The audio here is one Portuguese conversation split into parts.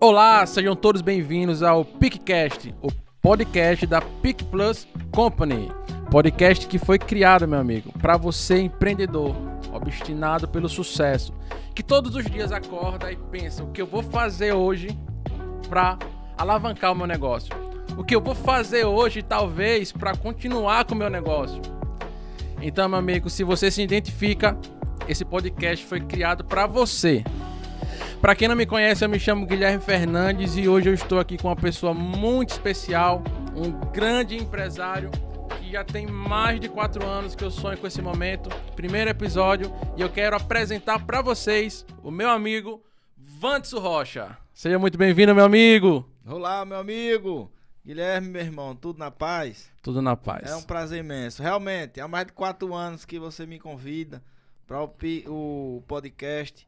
Olá, sejam todos bem-vindos ao PicCast, o podcast da Pic Plus Company. Podcast que foi criado, meu amigo, para você empreendedor, obstinado pelo sucesso, que todos os dias acorda e pensa o que eu vou fazer hoje para alavancar o meu negócio. O que eu vou fazer hoje, talvez, para continuar com o meu negócio. Então, meu amigo, se você se identifica, esse podcast foi criado para você. Para quem não me conhece, eu me chamo Guilherme Fernandes e hoje eu estou aqui com uma pessoa muito especial, um grande empresário que já tem mais de 4 anos que eu sonho com esse momento. Primeiro episódio, e eu quero apresentar para vocês o meu amigo Wandson Rocha. Seja muito bem-vindo, meu amigo. Olá, meu amigo. Guilherme, meu irmão, tudo na paz? Tudo na paz. É um prazer imenso. Realmente, há mais de 4 anos que você me convida para o podcast.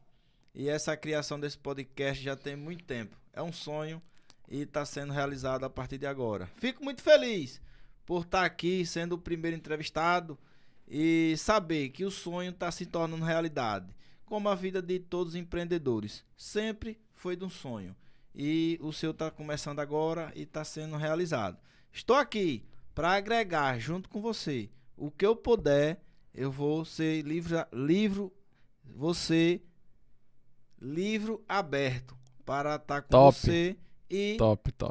E essa criação desse podcast já tem muito tempo. É um sonho e está sendo realizado a partir de agora. Fico muito feliz por estar aqui sendo o primeiro entrevistado e saber que o sonho está se tornando realidade. Como a vida de todos os empreendedores. Sempre foi de um sonho. E o seu está começando agora e está sendo realizado. Estou aqui para agregar junto com você o que eu puder. Eu vou ser livro aberto para estar com você e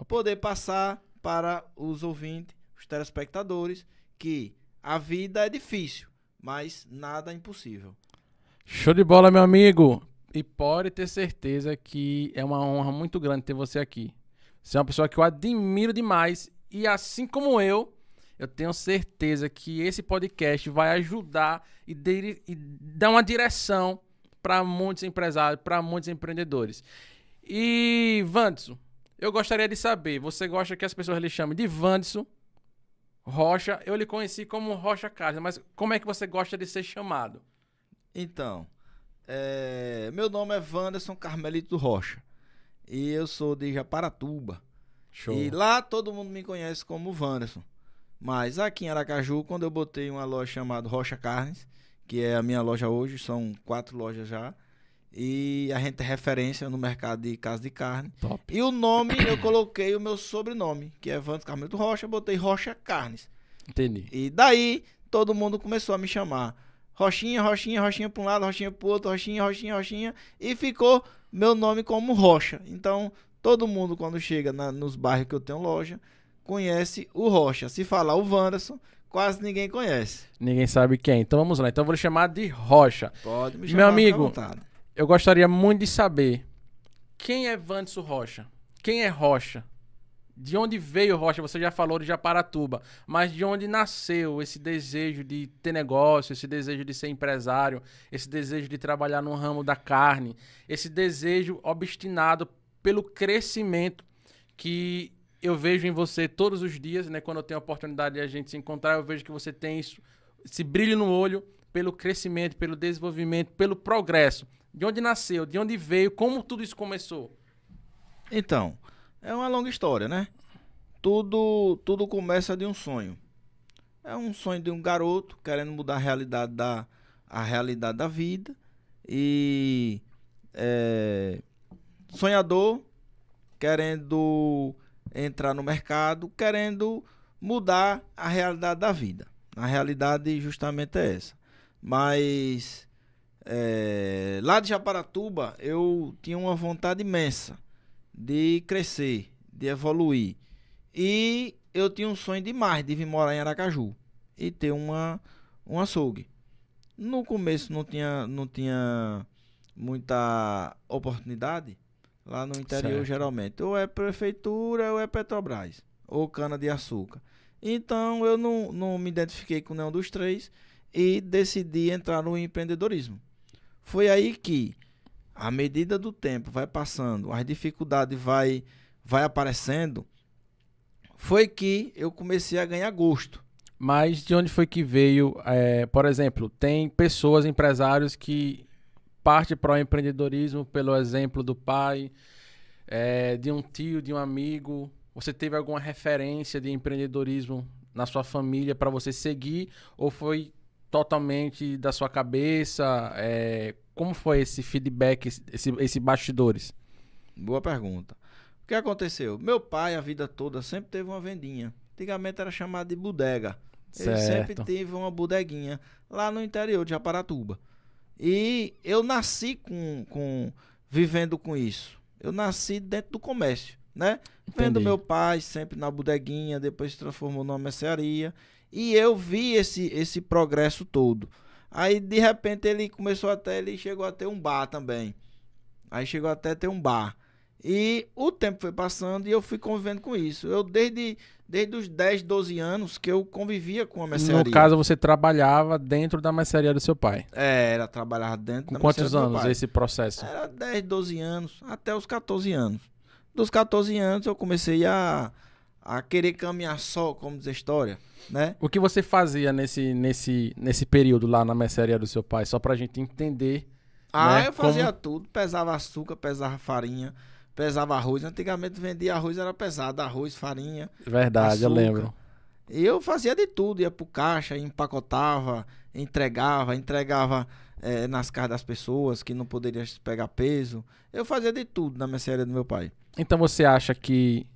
poder passar para os ouvintes, os telespectadores, que a vida é difícil, mas nada é impossível. Show de bola, meu amigo. E pode ter certeza que é uma honra muito grande ter você aqui. Você é uma pessoa que eu admiro demais e assim como eu tenho certeza que esse podcast vai ajudar e dar uma direção para muitos empresários, para muitos empreendedores. E, Wandson, eu gostaria de saber, você gosta que as pessoas lhe chamem de Wandson Rocha? Eu lhe conheci como Rocha Carlos, mas como é que você gosta de ser chamado? Então, meu nome é Wanderson Carmelito Rocha e eu sou de Japaratuba. Show. E lá todo mundo me conhece como Wanderson. Mas aqui em Aracaju, quando eu botei uma loja chamada Rocha Carnes, que é a minha loja hoje, são 4 lojas já, e a gente é referência no mercado de casa de carne. Top. E o nome, eu coloquei o meu sobrenome, que é Wanderson Carmelito Rocha, botei Rocha Carnes. Entendi. E daí, todo mundo começou a me chamar Rochinha, Rochinha, Rochinha para um lado, Rochinha para o outro, Rochinha, Rochinha, Rochinha, e ficou meu nome como Rocha. Então, todo mundo, quando chega nos bairros que eu tenho loja, conhece o Rocha. Se falar o Wanderson, quase ninguém conhece. Ninguém sabe quem. Então vamos lá. Então eu vou lhe chamar de Rocha. Pode me chamar. Meu amigo, eu gostaria muito de saber quem é Wandson Rocha? Quem é Rocha? De onde veio Rocha? Você já falou de Japaratuba, mas de onde nasceu esse desejo de ter negócio, esse desejo de ser empresário, esse desejo de trabalhar no ramo da carne, esse desejo obstinado pelo crescimento que eu vejo em você todos os dias, né? Quando eu tenho a oportunidade de a gente se encontrar, eu vejo que você tem isso, esse brilho no olho pelo crescimento, pelo desenvolvimento, pelo progresso. De onde nasceu? De onde veio? Como tudo isso começou? Então, é uma longa história, né? Tudo começa de um sonho. É um sonho de um garoto querendo mudar a realidade da vida e sonhador querendo entrar no mercado, querendo mudar a realidade da vida. A realidade justamente é essa. Mas lá de Japaratuba eu tinha uma vontade imensa de crescer, de evoluir. E eu tinha um sonho demais de vir morar em Aracaju e ter um açougue. No começo não tinha muita oportunidade. Lá no interior, certo, geralmente, ou é prefeitura ou é Petrobras, ou cana-de-açúcar. Então, eu não me identifiquei com nenhum dos três e decidi entrar no empreendedorismo. Foi aí que, à medida do tempo vai passando, as dificuldades vai aparecendo, foi que eu comecei a ganhar gosto. Mas de onde foi que veio, por exemplo, tem pessoas, empresários que parte para o empreendedorismo pelo exemplo do pai, de um tio, de um amigo. Você teve alguma referência de empreendedorismo na sua família para você seguir? Ou foi totalmente da sua cabeça? Como foi esse feedback, esse bastidores? Boa pergunta. O que aconteceu? Meu pai, a vida toda, sempre teve uma vendinha. Antigamente era chamado de bodega. Ele sempre Certo. teve uma bodeguinha lá no interior de Japaratuba. E eu nasci vivendo com isso. Eu nasci dentro do comércio, né? Vendo Entendi. meu pai sempre na bodeguinha, depois se transformou numa mercearia. E eu vi esse progresso todo. Aí, de repente, ele chegou a ter um bar também. Aí chegou até a ter um bar. E o tempo foi passando e eu fui convivendo com isso. Eu, desde os 10, 12 anos, que eu convivia com a No mercearia. caso, você trabalhava dentro da mercearia do seu pai. Era trabalhar dentro Com da quantos mercearia do meu anos pai. esse processo? Era 10, 12 anos, até os 14 anos. Dos 14 anos eu comecei a querer caminhar só, como diz a história, né? O que você fazia nesse período lá na mercearia do seu pai? Só pra gente entender, né? Eu fazia tudo, pesava açúcar, pesava farinha, pesava arroz. Antigamente vendia arroz, era pesado, arroz, farinha, Verdade, eu açúcar. lembro. E eu fazia de tudo, ia pro caixa, empacotava, entregava nas casas das pessoas que não poderiam pegar peso. Eu fazia de tudo na mercearia do meu pai. Então você acha que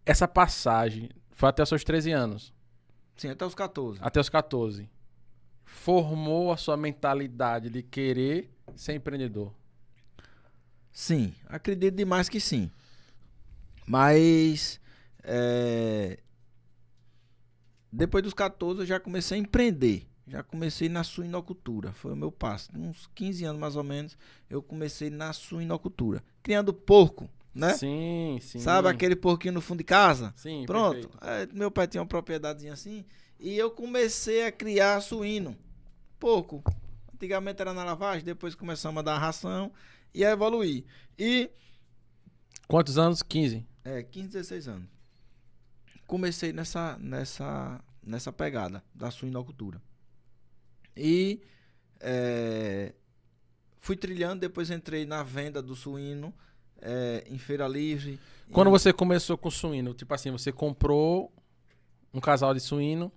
essa passagem foi até os seus 13 anos, Sim, até os 14. até os 14, formou a sua mentalidade de querer ser empreendedor? Sim, acredito demais que sim. Mas depois dos 14 eu já comecei a empreender. Já comecei na suinocultura. Foi o meu passo. Uns 15 anos mais ou menos, eu comecei na suinocultura. Criando porco, né? Sim, sim. Sabe aquele porquinho no fundo de casa? Sim, Pronto. perfeito. Meu pai tinha uma propriedadezinha assim. E eu comecei a criar suíno. Porco. Antigamente era na lavagem, depois começamos a dar ração e a evoluir. E Quantos anos? 15. 15, 16 anos. Comecei nessa pegada da suinocultura. E fui trilhando, depois entrei na venda do suíno em feira livre. Quando você começou com suíno, tipo assim, você comprou um casal de suíno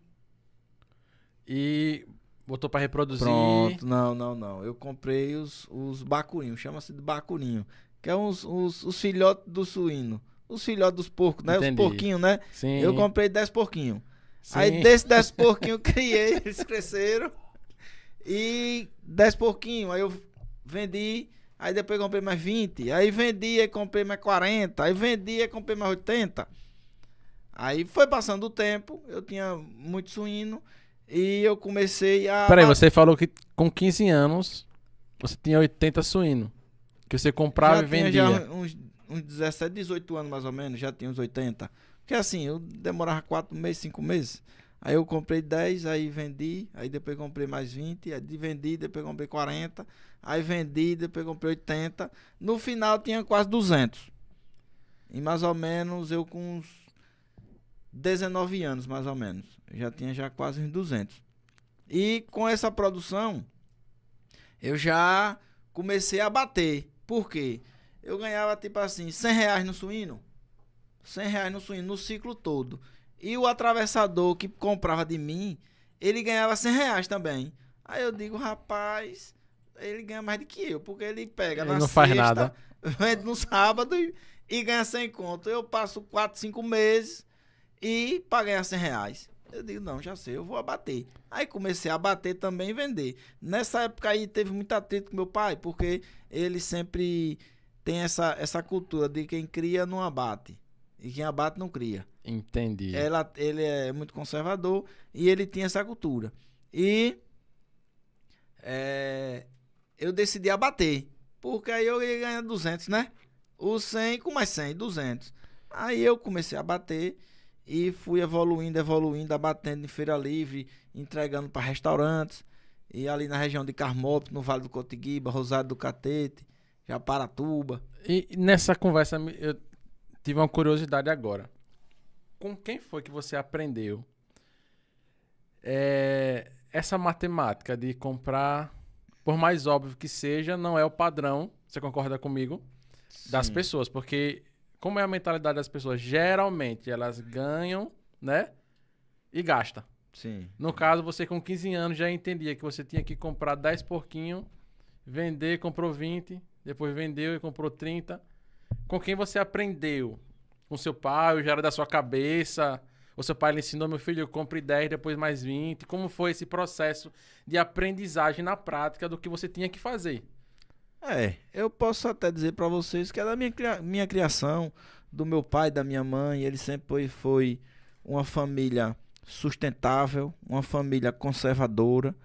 e botou pra reproduzir. Pronto, não. Eu comprei os bacurinhos, chama-se de bacurinho, que é os filhotes do suíno. Os filhotes dos porcos, né? Entendi. Os porquinhos, né? Sim. Eu comprei 10 porquinhos. Sim. Aí desses 10 porquinhos eu criei, eles cresceram. E 10 porquinhos, aí eu vendi, aí depois comprei mais 20, aí vendi e comprei mais 40, aí vendi e comprei mais 80. Aí foi passando o tempo, eu tinha muito suíno e eu comecei a... Peraí, você falou que com 15 anos você tinha 80 suínos. Que você comprava e vendia. Já uns 17, 18 anos mais ou menos, já tinha uns 80. Porque assim, eu demorava 4 meses, 5 meses. Aí eu comprei 10, aí vendi, aí depois comprei mais 20, aí vendi, depois comprei 40, aí vendi, depois comprei 80. No final tinha quase 200. E mais ou menos eu com uns 19 anos, mais ou menos. Eu já tinha já quase uns 200. E com essa produção, eu já comecei a bater. Por quê? Eu ganhava tipo assim, R$100 no suíno. R$100 no suíno, no ciclo todo. E o atravessador que comprava de mim, ele ganhava R$100 também. Aí eu digo, rapaz, ele ganha mais do que eu, porque ele pega Ele na não sexta, faz nada. vende no sábado e ganha 100 conto. Eu passo 4, 5 meses e para ganhar R$100. Eu digo, não, já sei, eu vou abater. Aí comecei a abater também e vender. Nessa época aí teve muito atrito com meu pai, porque ele sempre tem essa cultura de quem cria não abate. E quem abate não cria. Entendi. Ele é muito conservador e ele tinha essa cultura. E eu decidi abater, porque aí eu ia ganhar 200, né? O 100 com mais 100, 200. Aí eu comecei a bater e fui evoluindo, abatendo em feira livre, entregando para restaurantes. E ali na região de Carmópolis, no Vale do Cotiguiba, Rosário do Catete, Japaratuba. E nessa conversa eu tive uma curiosidade agora. Com quem foi que você aprendeu essa matemática de comprar, por mais óbvio que seja, não é o padrão, você concorda comigo, das Sim. pessoas? Porque como é a mentalidade das pessoas? Geralmente elas ganham, né? E gastam. Sim. No caso, você com 15 anos já entendia que você tinha que comprar 10 porquinhos, vender, comprou 20, depois vendeu e comprou 30. com quem você aprendeu? Com seu pai, ou já era da sua cabeça? Ou seu pai lhe ensinou, meu filho, compre 10, depois mais 20? Como foi esse processo de aprendizagem na prática do que você tinha que fazer? Eu posso até dizer para vocês que é da minha criação, do meu pai, da minha mãe. Ele sempre foi uma família sustentável, uma família conservadora,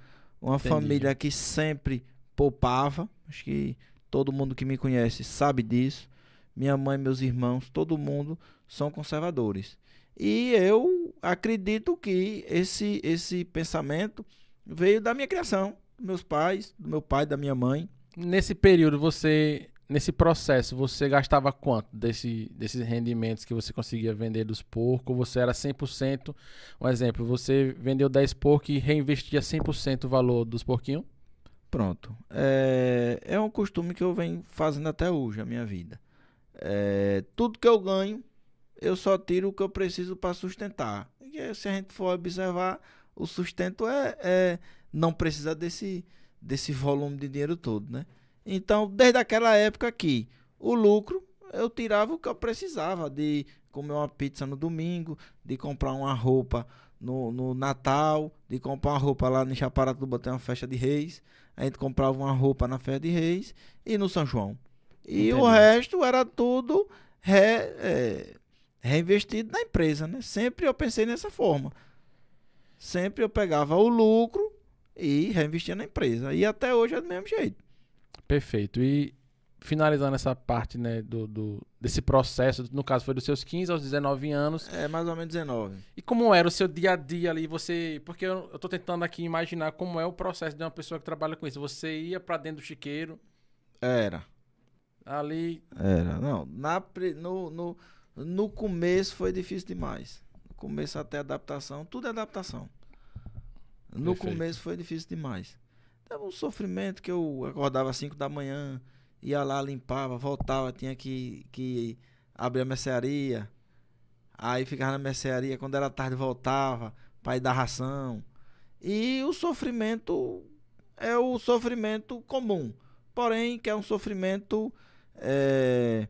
uma Entendi. família que sempre poupava. Acho que todo mundo que me conhece sabe disso. Minha mãe, meus irmãos, todo mundo são conservadores. E eu acredito que esse pensamento veio da minha criação, dos meus pais, do meu pai, da minha mãe. Nesse período, nesse processo, você gastava quanto desses rendimentos que você conseguia vender dos porcos? Você era 100%, um exemplo, você vendeu 10 porcos e reinvestia 100% o valor dos porquinhos? Pronto. É um costume que eu venho fazendo até hoje, a minha vida. Tudo que eu ganho, eu só tiro o que eu preciso para sustentar. E se a gente for observar, o sustento não precisa desse volume de dinheiro todo, né? Então, desde aquela época aqui, o lucro, eu tirava o que eu precisava de comer uma pizza no domingo, de comprar uma roupa no Natal, de comprar uma roupa lá no Chaparatuba, tem uma festa de Reis. A gente comprava uma roupa na festa de Reis e no São João. E o Entendi. resto era tudo reinvestido na empresa, né? Sempre eu pensei nessa forma. Sempre eu pegava o lucro e reinvestia na empresa. E até hoje é do mesmo jeito. Perfeito. E finalizando essa parte, né, desse processo, no caso foi dos seus 15 aos 19 anos, É mais ou menos 19. e como era o seu dia a dia ali, porque eu tô tentando aqui imaginar como é o processo de uma pessoa que trabalha com isso. Você ia pra dentro do chiqueiro, Era. ali, Era. Não, no começo foi difícil demais. No começo até adaptação, tudo é adaptação. No perfeito. começo foi difícil demais. Tava um sofrimento que eu acordava às 5 da manhã, ia lá, limpava, voltava, tinha que abrir a mercearia. Aí ficava na mercearia, quando era tarde voltava para ir dar ração. E o sofrimento é o sofrimento comum. Porém, que é um sofrimento. é,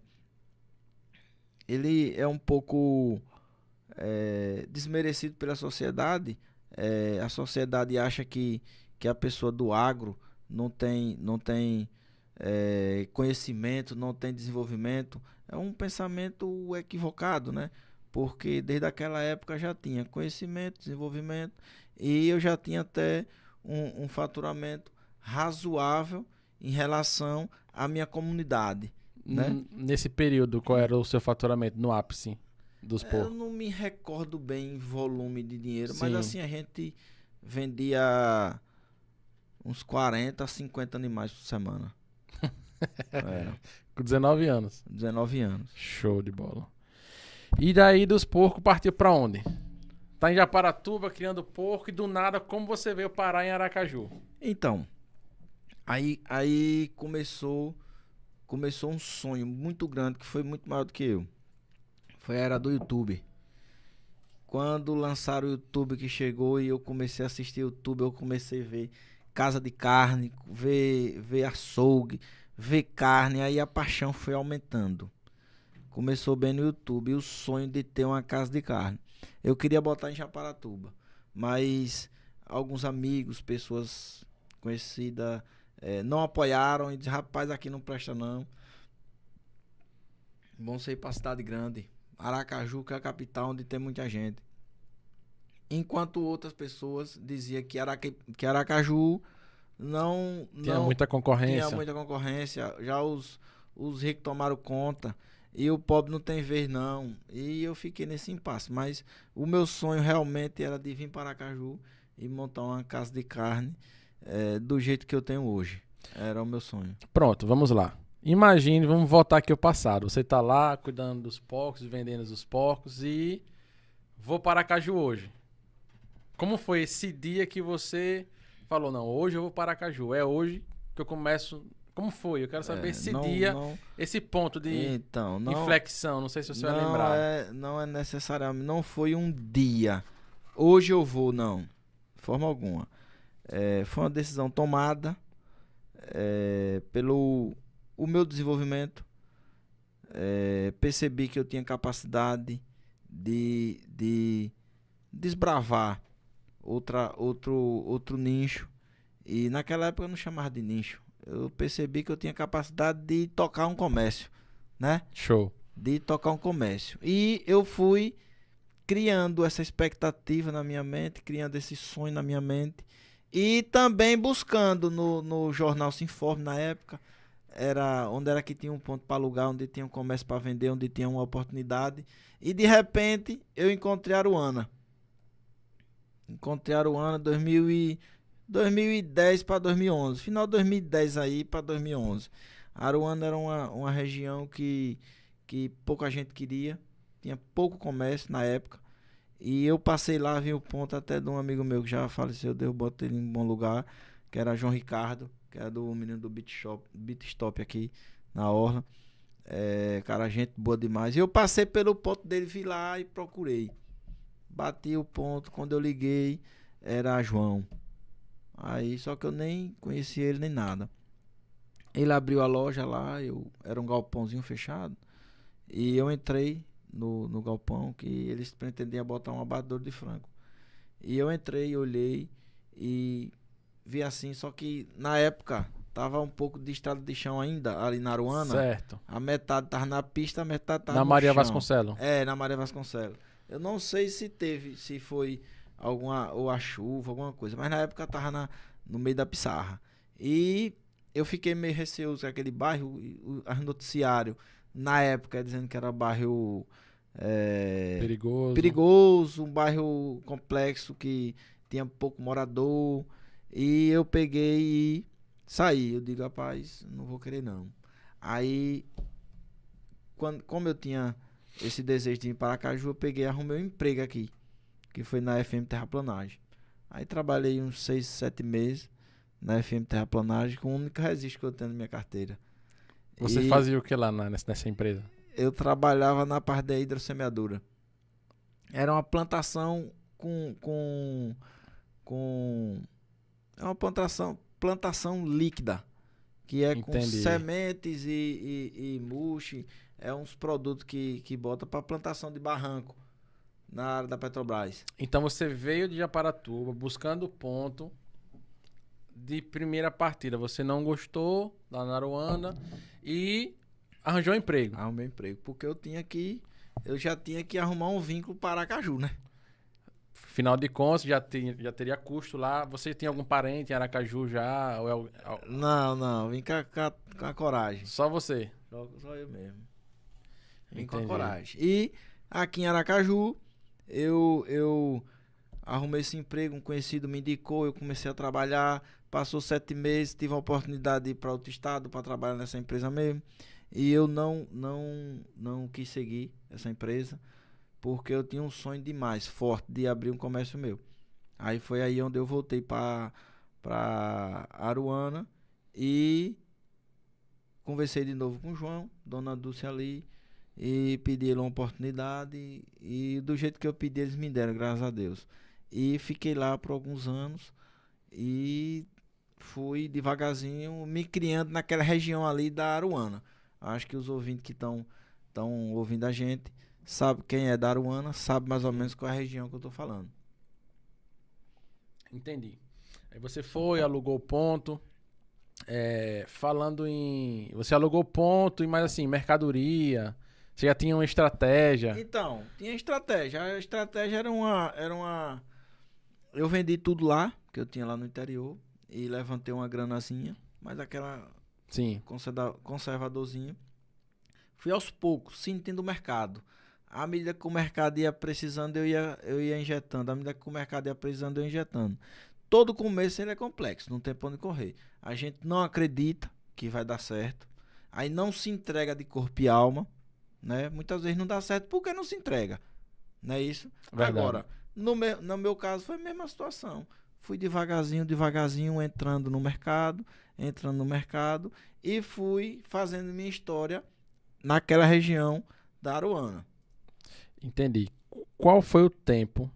Ele é um pouco desmerecido pela sociedade. A sociedade acha que a pessoa do agro não tem conhecimento, não tem desenvolvimento. É um pensamento equivocado, né? Porque desde aquela época já tinha conhecimento, desenvolvimento e eu já tinha até um faturamento razoável em relação à minha comunidade, né? Nesse período, qual era o seu faturamento no ápice dos Eu porcos? não me recordo bem em volume de dinheiro, mas Sim, assim a gente vendia uns 40 a 50 animais por semana. Era, com 19 anos. 19 anos. Show de bola. E daí dos porcos partiu pra onde? Tá em Japaratuba criando porco e do nada, como você veio parar em Aracaju? Então, aí começou um sonho muito grande que foi muito maior do que eu. Foi a era do YouTube. Quando lançaram o YouTube que chegou e eu comecei a assistir o YouTube, eu comecei a ver casa de carne, ver açougue, ver carne, aí a paixão foi aumentando. Começou bem no YouTube, e o sonho de ter uma casa de carne. Eu queria botar em Japaratuba, mas alguns amigos, pessoas conhecidas, não apoiaram e disseram, rapaz, aqui não presta não. Vamos ir para cidade grande, Aracaju, que é a capital onde tem muita gente. Enquanto outras pessoas diziam que Aracaju Tinha não muita tinha concorrência. muita concorrência, já os ricos tomaram conta e o pobre não tem vez não. E eu fiquei nesse impasse, mas o meu sonho realmente era de vir para Aracaju e montar uma casa de carne do jeito que eu tenho hoje. Era o meu sonho. Pronto, vamos lá. Imagine, vamos voltar aqui ao passado. Você tá lá cuidando dos porcos, vendendo os porcos e vou para Aracaju hoje. Como foi esse dia que você falou, não, hoje eu vou para Aracaju, é hoje que eu começo. Como foi? Eu quero saber esse Não, dia, não, esse ponto de então, inflexão, não sei se você vai lembrar. não é necessariamente, não foi um dia. Hoje eu vou, não, de forma alguma. Foi uma decisão tomada pelo o meu desenvolvimento. percebi que eu tinha capacidade de desbravar outro nicho. E naquela época eu não chamava de nicho. Eu percebi que eu tinha capacidade de tocar um comércio, né? Show. De tocar um comércio. E eu fui criando essa expectativa na minha mente, criando esse sonho na minha mente. E também buscando no jornal Se Informe, na época, onde era que tinha um ponto para alugar, onde tinha um comércio para vender, onde tinha uma oportunidade. E de repente eu encontrei a Aruana. Encontrei a Aruana 2010 para 2011. Final de 2010 aí para 2011. A Aruana era uma região que pouca gente queria. Tinha pouco comércio na época. E eu passei lá, vi o ponto até de um amigo meu que já faleceu, eu botei ele em um bom lugar, que era João Ricardo, que era do menino do Beat Stop aqui na Orla. Cara, gente boa demais. E eu passei pelo ponto dele, vi lá e procurei. Bati o ponto, quando eu liguei, era João. Aí, só que eu nem conhecia ele nem nada. Ele abriu a loja lá, era um galpãozinho fechado, e eu entrei no galpão, que eles pretendiam botar um abatedor de frango. E eu entrei, olhei e vi assim, só que na época tava um pouco de estrada de chão ainda, ali na Aruana. Certo. A metade tava na pista, a metade tava Na no Maria chão. Vasconcelos. Na Maria Vasconcelos. Eu não sei se foi ou a chuva, alguma coisa, mas na época tava no meio da pissarra. E eu fiquei meio receoso com aquele bairro, os noticiários na época dizendo que era bairro perigoso, um bairro complexo que tinha pouco morador. E eu peguei e saí. Eu digo, rapaz, não vou querer não. Aí, como eu tinha esse desejo de ir para Aracaju, eu peguei e arrumei um emprego aqui, que foi na FM Terraplanagem. Aí trabalhei uns 6, 7 meses na FM Terraplanagem com o único registro que eu tenho na minha carteira. Você fazia o que lá nessa empresa? Eu trabalhava na parte da hidrossemeadura. Era uma plantação é uma plantação líquida, que é com sementes e mulch. É uns produtos que bota para plantação de barranco na área da Petrobras. Então você veio de Japaratuba buscando o ponto de primeira partida. Você não gostou da Aruana e arranjou um emprego. Arrumei um emprego, porque eu já tinha que arrumar um vínculo para Aracaju, né? Final de contas, já teria custo lá. Você tem algum parente em Aracaju já? Não, vim com a coragem. Só você? Só eu mesmo. Vim com a coragem. E aqui em Aracaju, eu arrumei esse emprego, um conhecido me indicou, eu comecei a trabalhar, passou 7 meses, tive a oportunidade de ir para outro estado para trabalhar nessa empresa mesmo. E eu não quis seguir essa empresa, porque eu tinha um sonho demais, forte, de abrir um comércio meu. Aí foi aí onde eu voltei para Aruana e conversei de novo com o João, Dona Dulce ali, e pedi ele uma oportunidade, e do jeito que eu pedi eles me deram, graças a Deus. E fiquei lá por alguns anos e fui devagarzinho me criando naquela região ali da Aruana. Acho que os ouvintes que estão ouvindo a gente sabe quem é da Aruana, sabe mais ou menos qual é a região que eu tô falando. Entendi. Aí você foi, alugou o ponto. Você alugou o ponto e mais assim, mercadoria. Você já tinha uma estratégia? Então, tinha estratégia. A estratégia era uma... Eu vendi tudo lá, que eu tinha lá no interior, e levantei uma granazinha, mas aquela... Sim. Conservadorzinho. Fui aos poucos, sentindo o mercado. À medida que o mercado ia precisando, eu ia injetando. À medida que o mercado ia precisando, eu ia injetando. Todo começo ele é complexo, não tem pra onde correr. A gente não acredita que vai dar certo. Aí não se entrega de corpo e alma, né? Muitas vezes não dá certo porque não se entrega. Não é isso? Verdade. Agora, no meu caso, foi a mesma situação. Fui devagarzinho entrando no mercado e fui fazendo minha história naquela região da Aruana. Entendi. Qual foi o tempo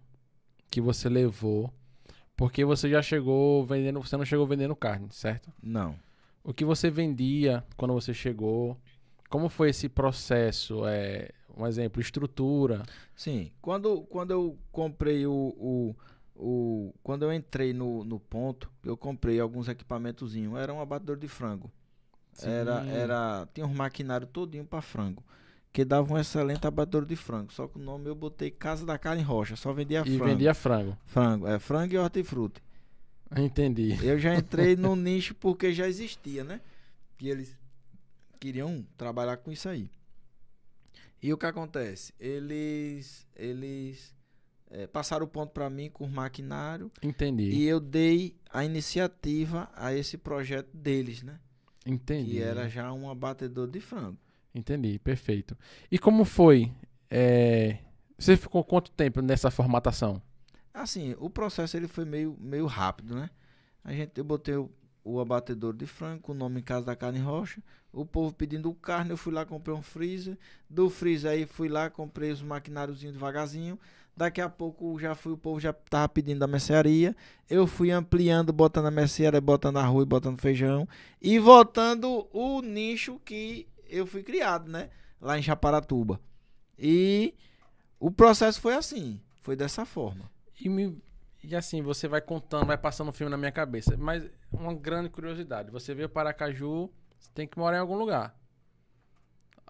que você levou? Porque você já chegou vendendo, você não chegou vendendo carne, certo? Não. O que você vendia quando você chegou? Como foi esse processo? Um exemplo, estrutura. Sim, quando eu comprei quando eu entrei no ponto, eu comprei alguns equipamentozinhos. Era um abatedor de frango. Sim. Tinha um maquinário todinho para frango. Que dava um excelente abatedor de frango. Só que o nome eu botei Casa da Carne Rocha. Só vendia E frango. vendia frango. Frango e hortifruti. Entendi. Eu já entrei no nicho porque já existia, né? Que eles queriam trabalhar com isso aí. E o que acontece? Eles passaram o ponto para mim com o maquinário Entendi. e eu dei a iniciativa a esse projeto deles, né? Entendi. Que era já um abatedor de frango. Entendi, perfeito. E como foi? Você ficou quanto tempo nessa formatação? Assim, o processo ele foi meio rápido, né? Eu botei o abatedor de frango com o nome Casa da Carne Rocha. O povo pedindo carne, eu fui lá, comprei um freezer. Do freezer aí fui lá, comprei os maquináriozinhos devagarzinho. Daqui a pouco o povo já tava pedindo da mercearia. Eu fui ampliando, botando a mercearia, botando arroz, botando feijão. E voltando o nicho que eu fui criado, né? Lá em Japaratuba. E o processo foi assim, foi dessa forma. E assim, você vai contando, vai passando um filme na minha cabeça. Mas uma grande curiosidade. Você veio para Aracaju, você tem que morar em algum lugar.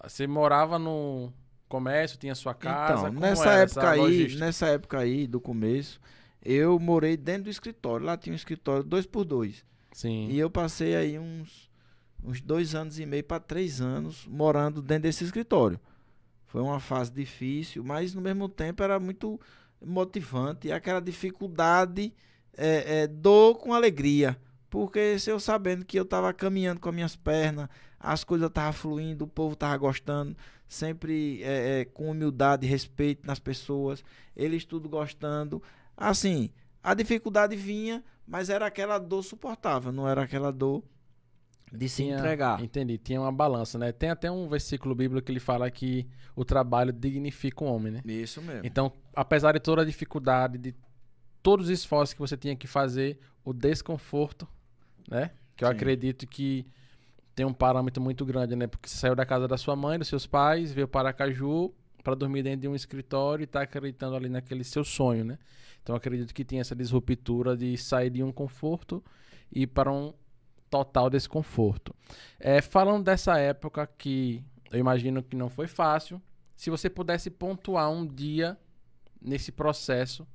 Você morava no comércio, tinha sua casa? Então, como era essa logística? nessa época aí, do começo, eu morei dentro do escritório. Lá tinha um escritório 2x2. Sim. E eu passei aí uns 2 anos e meio para 3 anos morando dentro desse escritório. Foi uma fase difícil, mas no mesmo tempo era muito motivante. E aquela dificuldade, dor com alegria. Porque se eu sabendo que eu estava caminhando com as minhas pernas, as coisas estavam fluindo, o povo estava gostando, sempre com humildade e respeito nas pessoas, eles tudo gostando. Assim, a dificuldade vinha, mas era aquela dor suportável, não era aquela dor de se entregar. Entendi, tinha uma balança, né? Tem até um versículo bíblico que ele fala que o trabalho dignifica o homem, né? Isso mesmo. Então, apesar de toda a dificuldade, de todos os esforços que você tinha que fazer, o desconforto, né? Que eu Sim. acredito que tem um parâmetro muito grande, né? Porque você saiu da casa da sua mãe, dos seus pais, veio para Aracaju para dormir dentro de um escritório e tá acreditando ali naquele seu sonho, né? Então, eu acredito que tem essa disruptura de sair de um conforto e ir para um total desconforto. Falando dessa época que eu imagino que não foi fácil, se você pudesse pontuar um dia nesse processo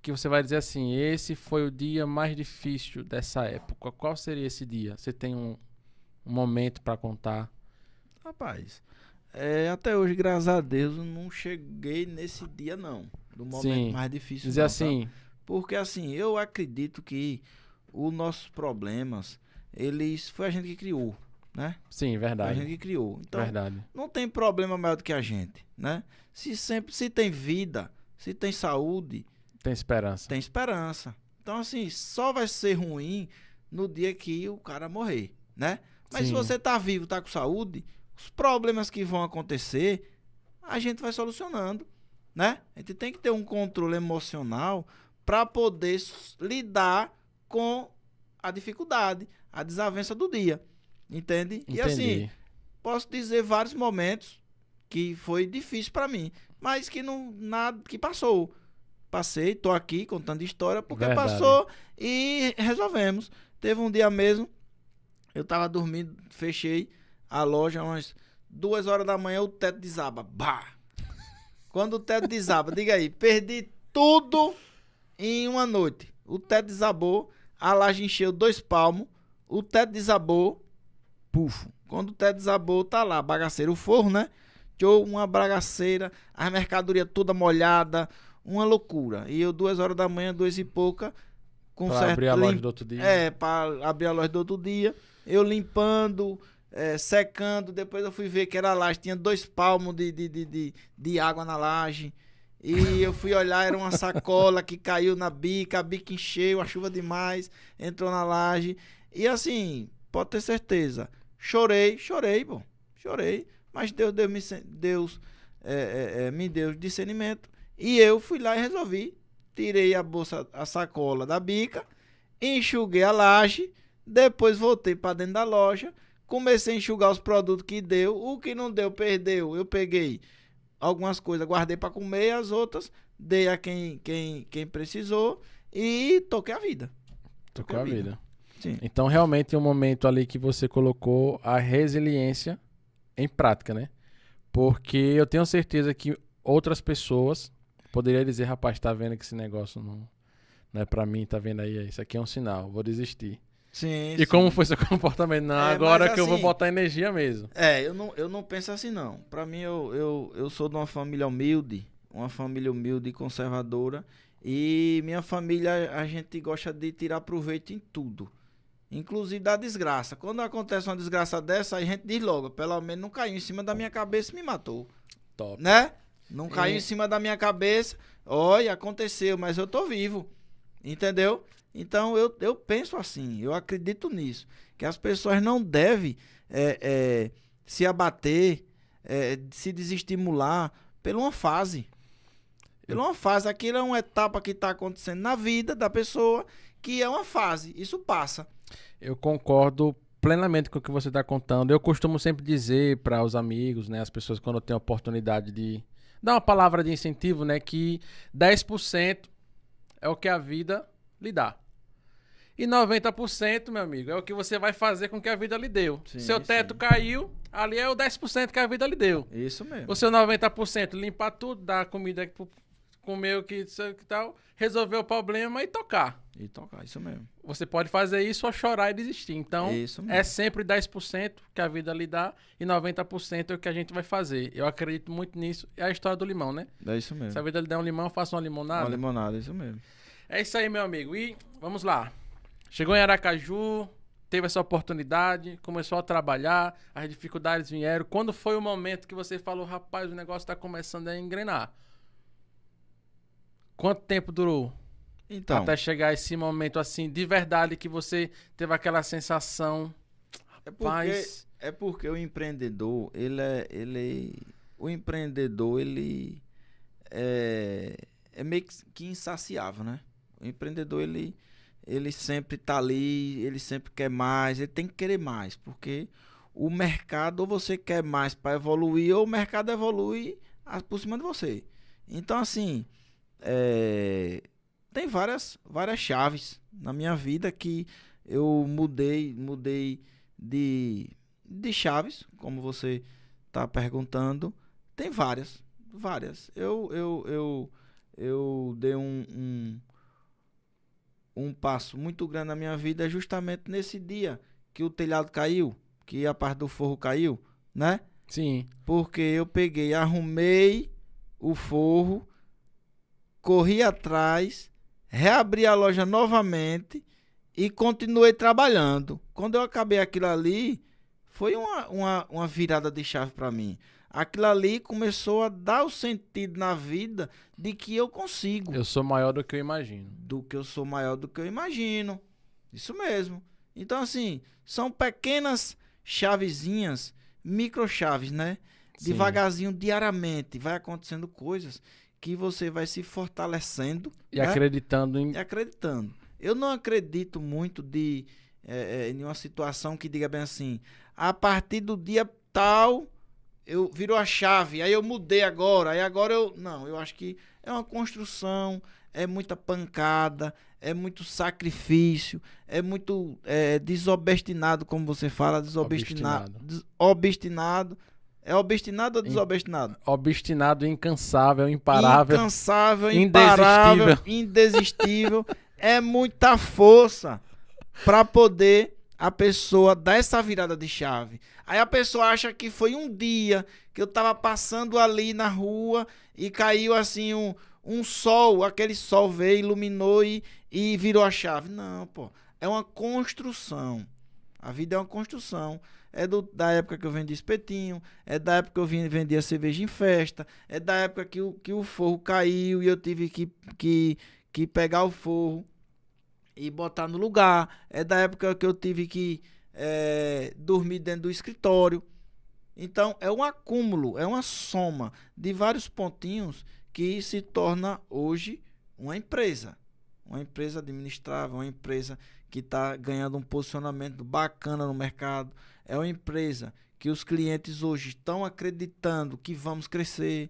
que você vai dizer assim, esse foi o dia mais difícil dessa época, qual seria esse dia? Você tem um momento para contar? Rapaz, até hoje, graças a Deus, eu não cheguei nesse dia não, do momento Sim. mais difícil. Dizer não, assim, tá? Porque assim, eu acredito que os nossos problemas, foi a gente que criou, né? sim, Foi a verdade. gente que criou. Então, Verdade. não tem problema maior do que a gente, né? Se tem vida, se tem saúde, Tem esperança. tem esperança. Então, assim, só vai ser ruim no dia que o cara morrer, né? Mas Sim. se você tá vivo, tá com saúde, os problemas que vão acontecer, a gente vai solucionando, né? A gente tem que ter um controle emocional para poder lidar com a dificuldade, a desavença do dia, entende? Entendi. E assim, posso dizer vários momentos que foi difícil para mim, mas que que passou. Passei, tô aqui contando história porque Verdade. passou e resolvemos. Teve um dia mesmo, eu tava dormindo, fechei a loja umas 2 horas da manhã, o teto desaba. Bah! Quando o teto desaba, diga aí, perdi tudo em uma noite. O teto desabou, a laje encheu 2 palmos, o teto desabou, pufo. Quando o teto desabou, tá lá, bagaceira, o forro, né? Tinha uma bagaceira, as mercadorias toda molhada, uma loucura. E eu 2 horas da manhã, 2 e pouca, com Pra certo abrir a loja do outro dia. para abrir a loja do outro dia. Eu limpando, secando. Depois eu fui ver que era a laje. Tinha 2 palmos de água na laje. E eu fui olhar, era uma sacola que caiu na bica. A bica encheu, a chuva demais. Entrou na laje. E assim, pode ter certeza. Chorei, pô. Chorei. Mas Deus me deu discernimento. E eu fui lá e resolvi. Tirei a sacola da bica, enxuguei a laje, depois voltei para dentro da loja, comecei a enxugar os produtos que deu, o que não deu, perdeu. Eu peguei algumas coisas, guardei para comer, as outras dei a quem precisou e toquei a vida. Tocou a vida. Sim. Então, realmente, é um momento ali que você colocou a resiliência em prática, né? Porque eu tenho certeza que outras pessoas poderiam dizer, rapaz, tá vendo que esse negócio não é pra mim, tá vendo aí? Isso aqui é um sinal, vou desistir. Sim, E como foi seu comportamento? Não, agora mas que eu vou assim, botar energia mesmo. Eu não penso assim, não. Pra mim, eu sou de uma família humilde e conservadora. E minha família, a gente gosta de tirar proveito em tudo. Inclusive da desgraça. Quando acontece uma desgraça dessa, a gente diz logo, pelo menos não caiu em cima da minha cabeça e me matou. Top. Né? Não caiu em cima da minha cabeça. Olha, aconteceu, mas eu tô vivo. Entendeu? Então eu penso assim, eu acredito nisso. Que as pessoas não devem se abater, se desestimular por uma fase. Por uma fase. Aquilo é uma etapa que está acontecendo na vida da pessoa, que é uma fase. Isso passa. Eu concordo plenamente com o que você está contando. Eu costumo sempre dizer para os amigos, né, as pessoas quando têm a oportunidade de dar uma palavra de incentivo, né, que 10% é o que a vida lhe dá. E 90%, meu amigo, é o que você vai fazer com que a vida lhe deu. Sim, seu teto caiu, ali é o 10% que a vida lhe deu. Isso mesmo. O seu 90% limpar tudo, dar comida, comer o que tal, resolver o problema e tocar. Isso mesmo. Você pode fazer isso ou chorar e desistir. Então, é sempre 10% que a vida lhe dá e 90% é o que a gente vai fazer. Eu acredito muito nisso. É a história do limão, né? É isso mesmo. Se a vida lhe der um limão, faça uma limonada. Uma limonada, isso mesmo. É isso aí, meu amigo. E vamos lá. Chegou em Aracaju, teve essa oportunidade, começou a trabalhar, as dificuldades vieram. Quando foi o momento que você falou, rapaz, o negócio está começando a engrenar? Quanto tempo durou? Então, até chegar esse momento assim, de verdade, que você teve aquela sensação. É porque o empreendedor, o empreendedor, ele é meio que insaciável, né? O empreendedor, ele sempre tá ali, ele sempre quer mais, ele tem que querer mais, porque o mercado, ou você quer mais para evoluir, ou o mercado evolui por cima de você. Então, assim, tem várias chaves na minha vida que eu mudei de chaves, como você está perguntando. Tem várias. Eu dei um passo muito grande na minha vida justamente nesse dia que o telhado caiu, que a parte do forro caiu, né? Sim. Porque eu peguei, arrumei o forro, corri atrás, reabri a loja novamente e continuei trabalhando. Quando eu acabei aquilo ali, foi uma virada de chave para mim. Aquilo ali começou a dar o sentido na vida de que eu consigo. Eu sou maior do que eu imagino. Eu sou maior do que eu imagino. Isso mesmo. Então, assim, são pequenas chavezinhas, microchaves, né? Sim. Devagarzinho, diariamente, vai acontecendo coisas que você vai se fortalecendo. E né? acreditando em... E acreditando. Eu não acredito muito em uma situação que diga bem assim, a partir do dia tal, virou a chave, aí eu mudei agora, Não, eu acho que é uma construção, é muita pancada, é muito sacrifício, é muito desobstinado, como você fala, desobstinado. Obstinado. É obstinado ou desobstinado? Obstinado, incansável, imparável. Incansável, imparável, indesistível. É muita força para poder a pessoa dar essa virada de chave. Aí a pessoa acha que foi um dia que eu tava passando ali na rua e caiu assim um sol, aquele sol veio, iluminou e virou a chave. Não, pô. É uma construção. A vida é uma construção. É da época que eu vendia espetinho, é da época que eu vendia cerveja em festa, é da época que o forro caiu e eu tive que pegar o forro e botar no lugar, é da época que eu tive que dormir dentro do escritório. Então é um acúmulo, é uma soma de vários pontinhos que se torna hoje uma empresa uma empresa administrável, uma empresa que está ganhando um posicionamento bacana no mercado, é uma empresa que os clientes hoje estão acreditando que vamos crescer.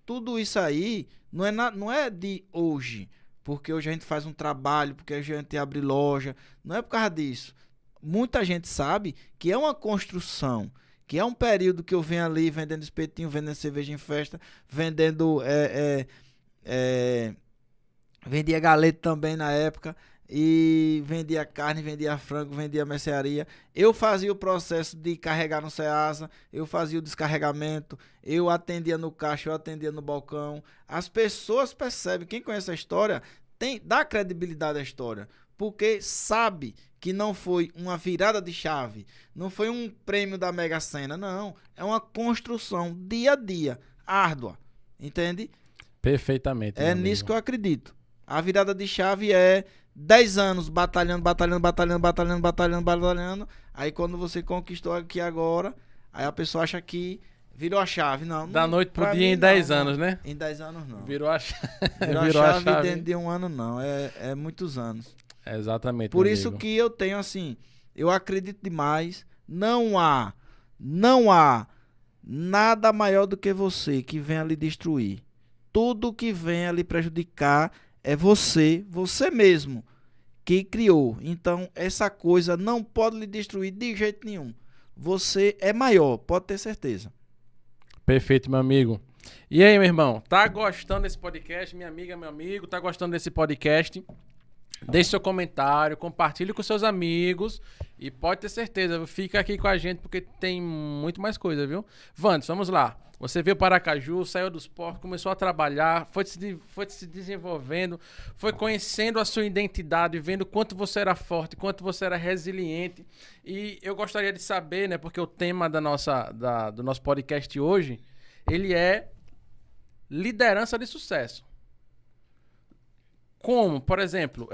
Tudo isso aí não é de hoje, porque hoje a gente faz um trabalho, porque hoje a gente abre loja, não é por causa disso. Muita gente sabe que é uma construção, que é um período que eu venho ali vendendo espetinho, vendendo cerveja em festa, vendendo... vendia galeto também na época, e vendia carne, vendia frango, vendia mercearia. Eu fazia o processo de carregar no Ceasa, eu fazia o descarregamento, eu atendia no caixa, eu atendia no balcão. As pessoas percebem, quem conhece a história, dá credibilidade à história, porque sabe que não foi uma virada de chave, não foi um prêmio da Mega Sena, não. É uma construção dia a dia, árdua, entende? Perfeitamente. É nisso que eu acredito. A virada de chave é 10 anos batalhando. Aí quando você conquistou aqui agora, aí a pessoa acha que virou a chave. Não, da noite pro pra dia mim, em 10 não, anos, né? Em 10 anos não. Virou a chave. Virou a chave dentro de um ano não. É muitos anos. Exatamente. Por isso que eu tenho assim, eu acredito demais. Não há nada maior do que você que venha lhe destruir. Tudo que venha lhe prejudicar é você mesmo que criou. Então, essa coisa não pode lhe destruir de jeito nenhum. Você é maior, pode ter certeza. Perfeito, meu amigo. E aí, meu irmão, tá gostando desse podcast? Minha amiga, meu amigo, tá gostando desse podcast? Deixe seu comentário, compartilhe com seus amigos e pode ter certeza, fica aqui com a gente porque tem muito mais coisa, viu? Vandes, vamos lá. Você veio para Aracaju, saiu dos portos, começou a trabalhar, foi se desenvolvendo, foi conhecendo a sua identidade, vendo quanto você era forte, quanto você era resiliente. E eu gostaria de saber, né, porque o tema do nosso podcast hoje, ele é liderança de sucesso. Como, por exemplo,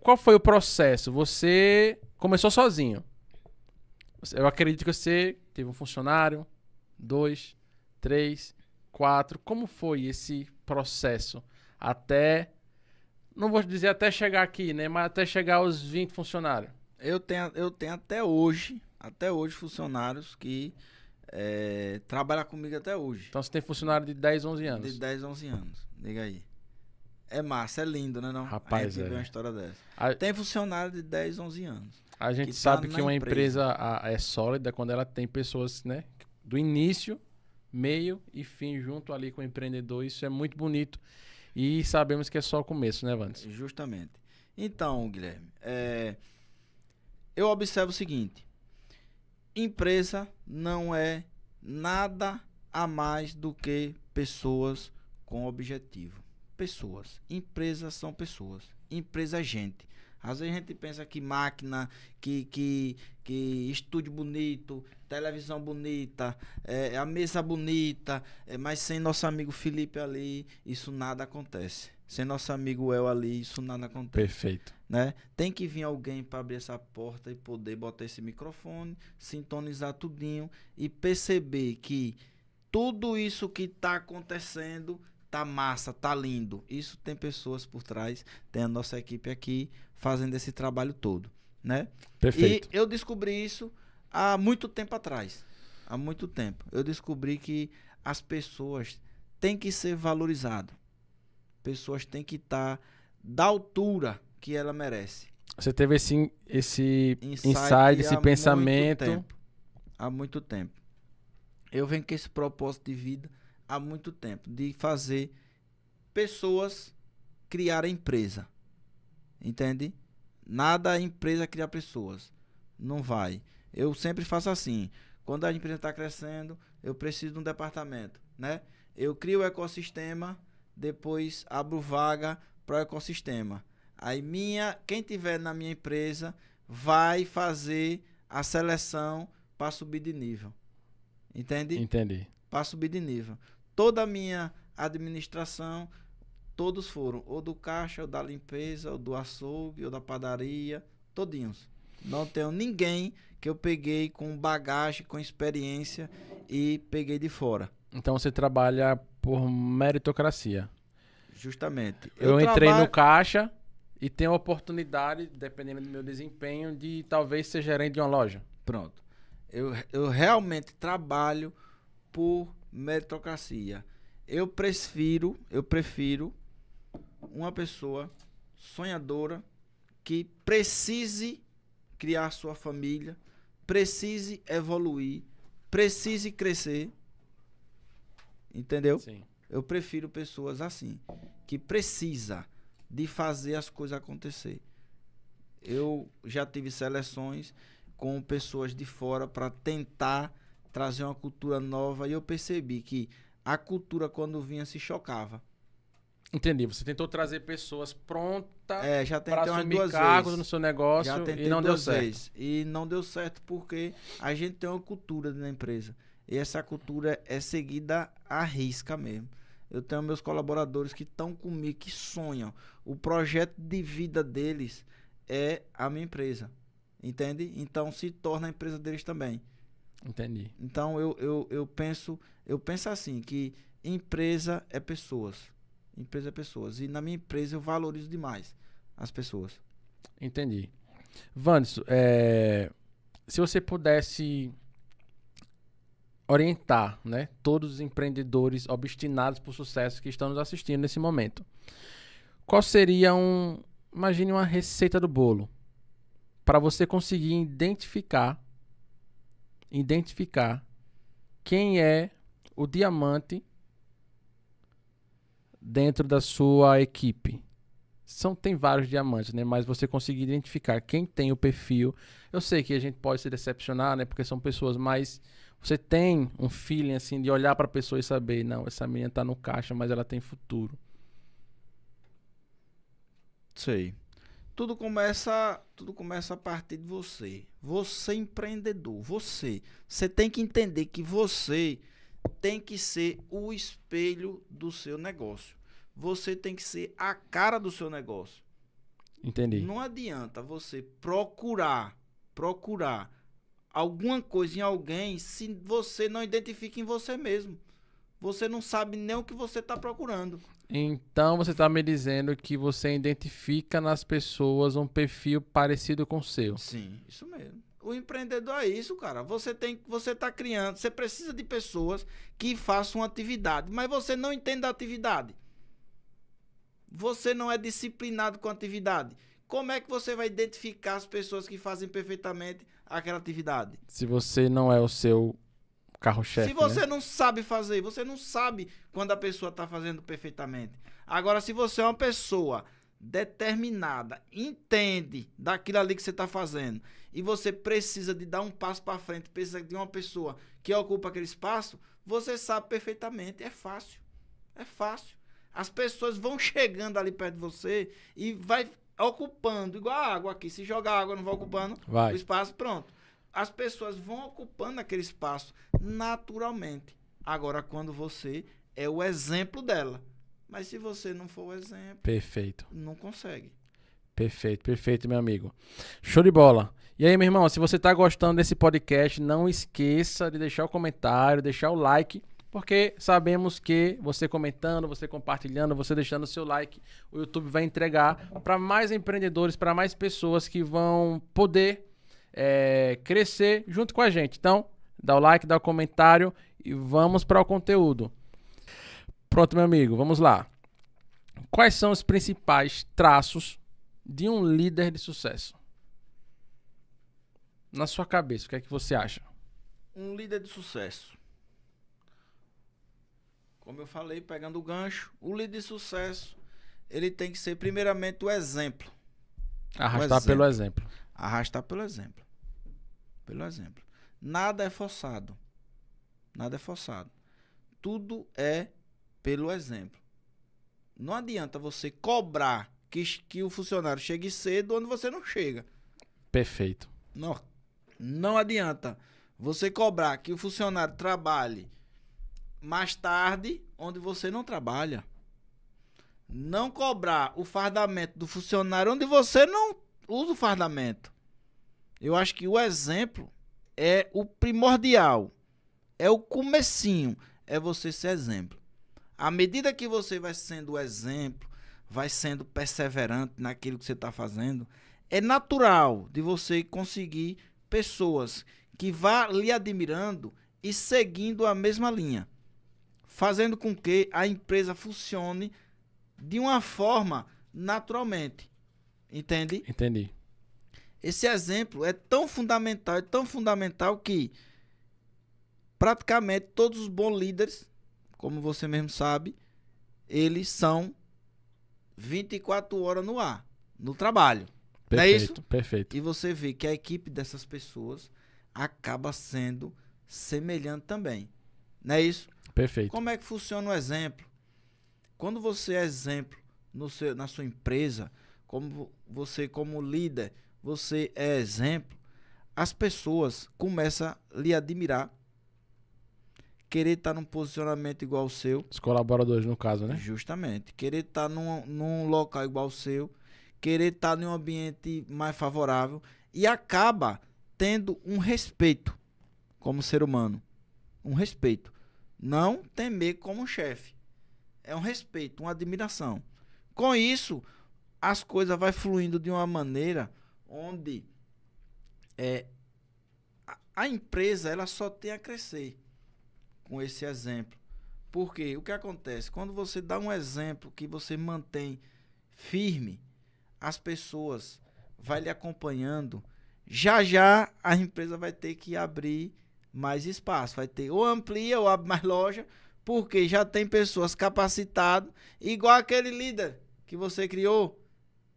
qual foi o processo? Você começou sozinho. Eu acredito que você teve um funcionário, 2, 3, 4. Como foi esse processo? Até, não vou dizer até chegar aqui, né? Mas até chegar aos 20 funcionários. Eu tenho até hoje funcionários que trabalham comigo até hoje. Então você tem funcionário de 10, 11 anos. De 10, 11 anos. Diga aí. É massa, é lindo, né não? Rapaz, a gente vê uma história dessa. Tem funcionário de 10, 11 anos. A gente sabe que uma empresa é sólida quando ela tem pessoas, né? Do início, meio e fim junto ali com o empreendedor. Isso é muito bonito. E sabemos que é só o começo, né, Vandes? Justamente. Então, Guilherme, eu observo o seguinte. Empresa não é nada a mais do que pessoas com objetivo. Pessoas. Empresas são pessoas. Empresa é gente. Às vezes a gente pensa que máquina, que estúdio bonito, televisão bonita, a mesa bonita, mas sem nosso amigo Felipe ali, isso nada acontece. Sem nosso amigo El ali, isso nada acontece. Perfeito. Né? Tem que vir alguém para abrir essa porta e poder botar esse microfone, sintonizar tudinho e perceber que tudo isso que está acontecendo tá massa, tá lindo. Isso tem pessoas por trás, tem a nossa equipe aqui fazendo esse trabalho todo, né? Perfeito. E eu descobri isso há muito tempo atrás. Há muito tempo. Eu descobri que as pessoas têm que ser valorizadas. Pessoas têm que estar da altura que ela merece. Você teve esse insight, esse pensamento. Há muito tempo. Eu venho com esse propósito de vida há muito tempo, de fazer pessoas criar empresa. Entende? Nada a empresa criar pessoas. Não vai. Eu sempre faço assim. Quando a empresa está crescendo, eu preciso de um departamento, né? Eu crio o ecossistema, depois abro vaga para o ecossistema. Aí quem tiver na minha empresa vai fazer a seleção para subir de nível. Entende? Entendi. Para subir de nível. Toda a minha administração, todos foram ou do caixa, ou da limpeza, ou do açougue, ou da padaria, todinhos. Não tenho ninguém que eu peguei com bagagem, com experiência e peguei de fora. Então você trabalha por meritocracia. Justamente. Eu entrei no caixa E tem a oportunidade, dependendo do meu desempenho, de talvez ser gerente de uma loja. Pronto. Eu realmente trabalho por meritocracia. Eu prefiro uma pessoa sonhadora que precise criar sua família, precise evoluir, precise crescer. Entendeu? Sim. Eu prefiro pessoas assim, que precisa de fazer as coisas acontecer. Eu já tive seleções com pessoas de fora para tentar trazer uma cultura nova e eu percebi que a cultura, quando vinha, se chocava. Entendi. Você tentou trazer pessoas prontas Já para tentei umas assumir duas cargos vezes. no seu negócio Já tentei e não deu duas certo. vezes. E não deu certo porque a gente tem uma cultura na empresa. E essa cultura é seguida à risca mesmo. Eu tenho meus colaboradores que estão comigo, que sonham. O projeto de vida deles é a minha empresa. Entende? Então se torna a empresa deles também. Entendi. Então eu penso assim, que empresa é pessoas. Empresa é pessoas. E na minha empresa eu valorizo demais as pessoas. Entendi. Wanderson, se você pudesse orientar, né, todos os empreendedores obstinados por sucesso que estão nos assistindo nesse momento, qual seria imagine uma receita do bolo para você conseguir identificar quem é o diamante dentro da sua equipe? Tem vários diamantes, né? Mas você conseguir identificar quem tem o perfil. Eu sei que a gente pode se decepcionar, né? Porque são pessoas, mas você tem um feeling assim de olhar para a pessoa e saber, não, essa menina tá no caixa, mas ela tem futuro. Sei. Tudo começa a partir de você. Você empreendedor, você tem que entender que você tem que ser o espelho do seu negócio. Você tem que ser a cara do seu negócio. Entendi. Não adianta você procurar alguma coisa em alguém se você não identifica em você mesmo. Você não sabe nem o que você está procurando. Então você está me dizendo que você identifica nas pessoas um perfil parecido com o seu. Sim, isso mesmo. O empreendedor é isso, cara. Você tá criando, você precisa de pessoas que façam atividade, mas você não entende a atividade. Você não é disciplinado com a atividade. Como é que você vai identificar as pessoas que fazem perfeitamente aquela atividade? Se você não é o seu carro-chefe, Se você né? não sabe fazer, você não sabe quando a pessoa está fazendo perfeitamente. Agora, se você é uma pessoa determinada, entende daquilo ali que você está fazendo e você precisa de dar um passo para frente, precisa de uma pessoa que ocupa aquele espaço, você sabe perfeitamente. É fácil. É fácil. As pessoas vão chegando ali perto de você e vai ocupando, igual a água aqui. Se jogar água, não vai ocupando o espaço, pronto. As pessoas vão ocupando aquele espaço naturalmente. Agora, quando você é o exemplo dela. Mas se você não for o exemplo, perfeito, não consegue. Perfeito, meu amigo. Show de bola. E aí, meu irmão, se você tá gostando desse podcast, não esqueça de deixar o comentário, deixar o like, porque sabemos que você comentando, você compartilhando, você deixando o seu like, o YouTube vai entregar para mais empreendedores, para mais pessoas que vão poder crescer junto com a gente. Então, dá o like, dá o comentário e vamos para o conteúdo. Pronto, meu amigo, vamos lá. Quais são os principais traços de um líder de sucesso? Na sua cabeça, o que é que você acha? Um líder de sucesso. Como eu falei, pegando o gancho, o líder de sucesso, ele tem que ser primeiramente o exemplo. Arrastar pelo exemplo. Arrastar pelo exemplo. Pelo exemplo. Nada é forçado. Nada é forçado. Tudo é pelo exemplo. Não adianta você cobrar que o funcionário chegue cedo onde você não chega. Perfeito. Não adianta você cobrar que o funcionário trabalhe mais tarde onde você não trabalha. Não cobrar o fardamento do funcionário onde você não usa o fardamento. Eu acho que o exemplo é o primordial. É o comecinho. É você ser exemplo. À medida que você vai sendo o exemplo, vai sendo perseverante naquilo que você está fazendo, é natural de você conseguir pessoas que vá lhe admirando e seguindo a mesma linha, fazendo com que a empresa funcione de uma forma naturalmente. Entende? Entendi. Esse exemplo é tão fundamental que praticamente todos os bons líderes, como você mesmo sabe, eles são 24 horas no ar, no trabalho. Perfeito, não é isso? Perfeito. E você vê que a equipe dessas pessoas acaba sendo semelhante também. Não é isso? Perfeito. Como é que funciona o exemplo? Quando você é exemplo na sua empresa, como você como líder, você é exemplo, as pessoas começam a lhe admirar, querer estar num posicionamento igual ao seu. Os colaboradores, no caso, né? Justamente. Querer estar num local igual ao seu, querer estar em um ambiente mais favorável e acaba tendo um respeito como ser humano. Um respeito. Não temer como chefe. É um respeito, uma admiração. Com isso, as coisas vão fluindo de uma maneira onde a empresa ela só tem a crescer com esse exemplo. Porque o que acontece? Quando você dá um exemplo que você mantém firme, as pessoas vão lhe acompanhando. Já a empresa vai ter que abrir mais espaço. Vai ter ou amplia ou abre mais loja, porque já tem pessoas capacitadas, igual aquele líder que você criou.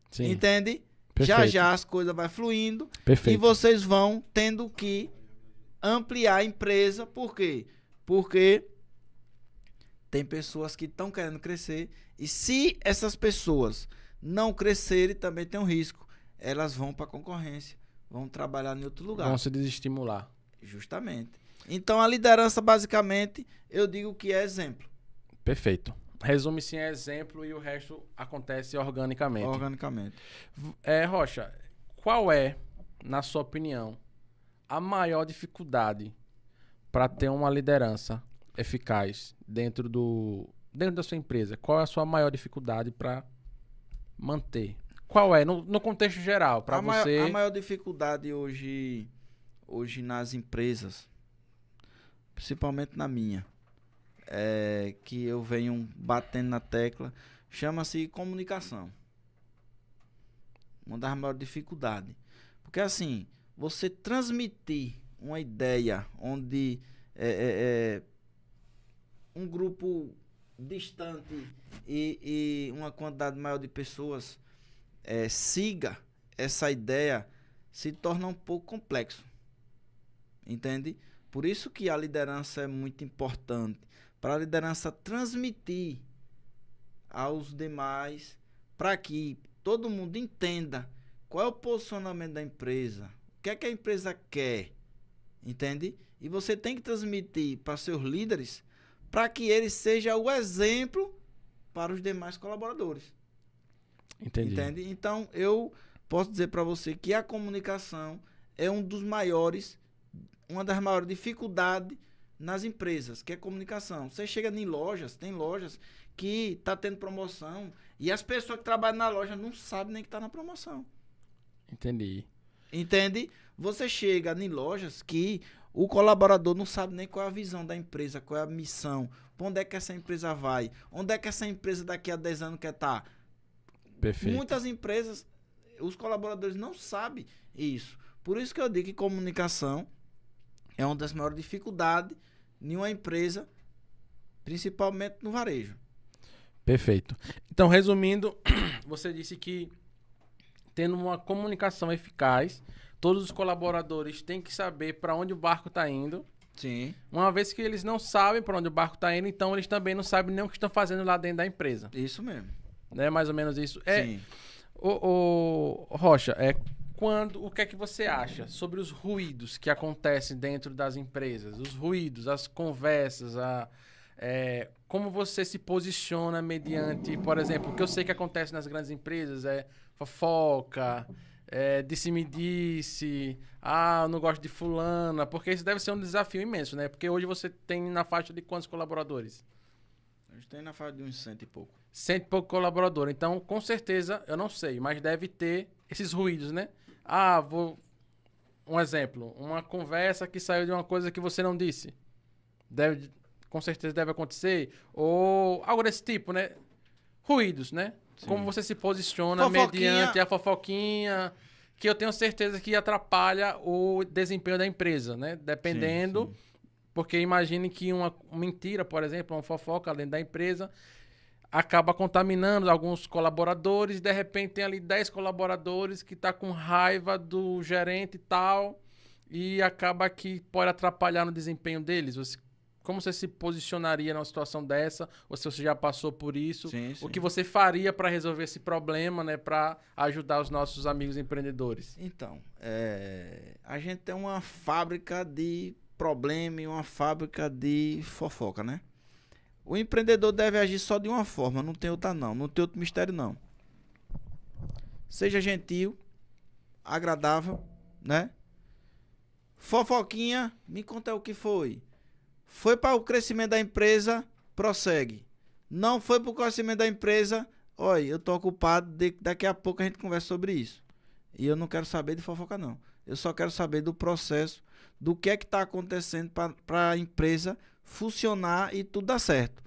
Sim. Entende? Perfeito. Já as coisas vão fluindo. Perfeito. E vocês vão tendo que ampliar a empresa. Por quê? Porque tem pessoas que estão querendo crescer. E se essas pessoas não crescerem, também tem um risco. Elas vão para a concorrência. Vão trabalhar em outro lugar. Vão se desestimular. Justamente. Então a liderança, basicamente, eu digo que é exemplo. Perfeito. Resume-se em exemplo e o resto acontece organicamente. Organicamente. Rocha, qual é, na sua opinião, a maior dificuldade para ter uma liderança eficaz dentro da sua empresa? Qual é a sua maior dificuldade para manter? Qual é, no contexto geral, para você? A maior dificuldade hoje nas empresas, principalmente na minha, que eu venho batendo na tecla, chama-se comunicação. Uma das maiores dificuldades. Porque assim, você transmitir uma ideia onde um grupo distante e uma quantidade maior de pessoas siga essa ideia, se torna um pouco complexo. Entende? Por isso que a liderança é muito importante. Para a liderança transmitir aos demais, para que todo mundo entenda qual é o posicionamento da empresa, o que é que a empresa quer, entende? E você tem que transmitir para seus líderes, para que ele seja o exemplo para os demais colaboradores. Entendi. Entende? Então, eu posso dizer para você que a comunicação é uma das maiores dificuldades nas empresas, que é comunicação. Você chega em lojas, tem lojas que tá tendo promoção e as pessoas que trabalham na loja não sabem nem que tá na promoção. Entendi. Entende? Você chega em lojas que o colaborador não sabe nem qual é a visão da empresa, qual é a missão, para onde é que essa empresa vai, onde é que essa empresa daqui a 10 anos quer estar. Perfeito. Muitas empresas, os colaboradores não sabem isso. Por isso que eu digo que comunicação é uma das maiores dificuldades em uma empresa, principalmente no varejo. Perfeito. Então, resumindo, você disse que tendo uma comunicação eficaz, todos os colaboradores têm que saber para onde o barco está indo. Sim. Uma vez que eles não sabem para onde o barco está indo, então eles também não sabem nem o que estão fazendo lá dentro da empresa. Isso mesmo. Né? Mais ou menos isso. Sim. Rocha, o que é que você acha sobre os ruídos que acontecem dentro das empresas? Os ruídos, as conversas, como você se posiciona mediante, por exemplo, o que eu sei que acontece nas grandes empresas é fofoca, disse-me-disse, eu não gosto de fulana, porque isso deve ser um desafio imenso, né? Porque hoje você tem na faixa de quantos colaboradores? A gente tem na fase de uns 100 e pouco. 100 e pouco colaborador. Então, com certeza, eu não sei, mas deve ter esses ruídos, né? Um exemplo, uma conversa que saiu de uma coisa que você não disse. Com certeza deve acontecer. Ou algo desse tipo, né? Ruídos, né? Sim. Como você se posiciona mediante a fofoquinha, que eu tenho certeza que atrapalha o desempenho da empresa, né? Dependendo, Sim. porque imagine que uma mentira, por exemplo, uma fofoca dentro da empresa, acaba contaminando alguns colaboradores, de repente tem ali 10 colaboradores que tá com raiva do gerente e tal, e acaba que pode atrapalhar no desempenho deles. Como você se posicionaria numa situação dessa? Ou se você já passou por isso? Sim, sim. O que você faria para resolver esse problema, né? Para ajudar os nossos amigos empreendedores? Então, a gente tem uma fábrica de problema e uma fábrica de fofoca, né? O empreendedor deve agir só de uma forma, não tem outra não. Não tem outro mistério não. Seja gentil, agradável, né? Fofoquinha, me conta o que foi. Foi para o crescimento da empresa, prossegue. Não foi para o crescimento da empresa, olha, eu tô ocupado, daqui a pouco a gente conversa sobre isso. E eu não quero saber de fofoca não. Eu só quero saber do processo, do que é que está acontecendo para a empresa funcionar e tudo dar certo.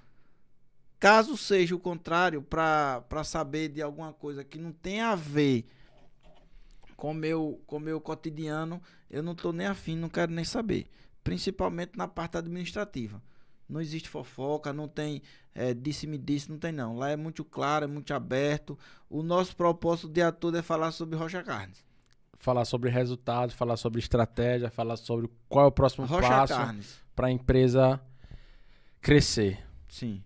Caso seja o contrário, para saber de alguma coisa que não tem a ver com o meu cotidiano, eu não estou nem afim, não quero nem saber. Principalmente na parte administrativa. Não existe fofoca, não tem disse-me disse, não tem não. Lá é muito claro, é muito aberto. O nosso propósito o dia todo é falar sobre Rocha Carnes. Falar sobre resultados, falar sobre estratégia, falar sobre qual é o próximo Rocha passo Carnes. para a empresa crescer. Sim.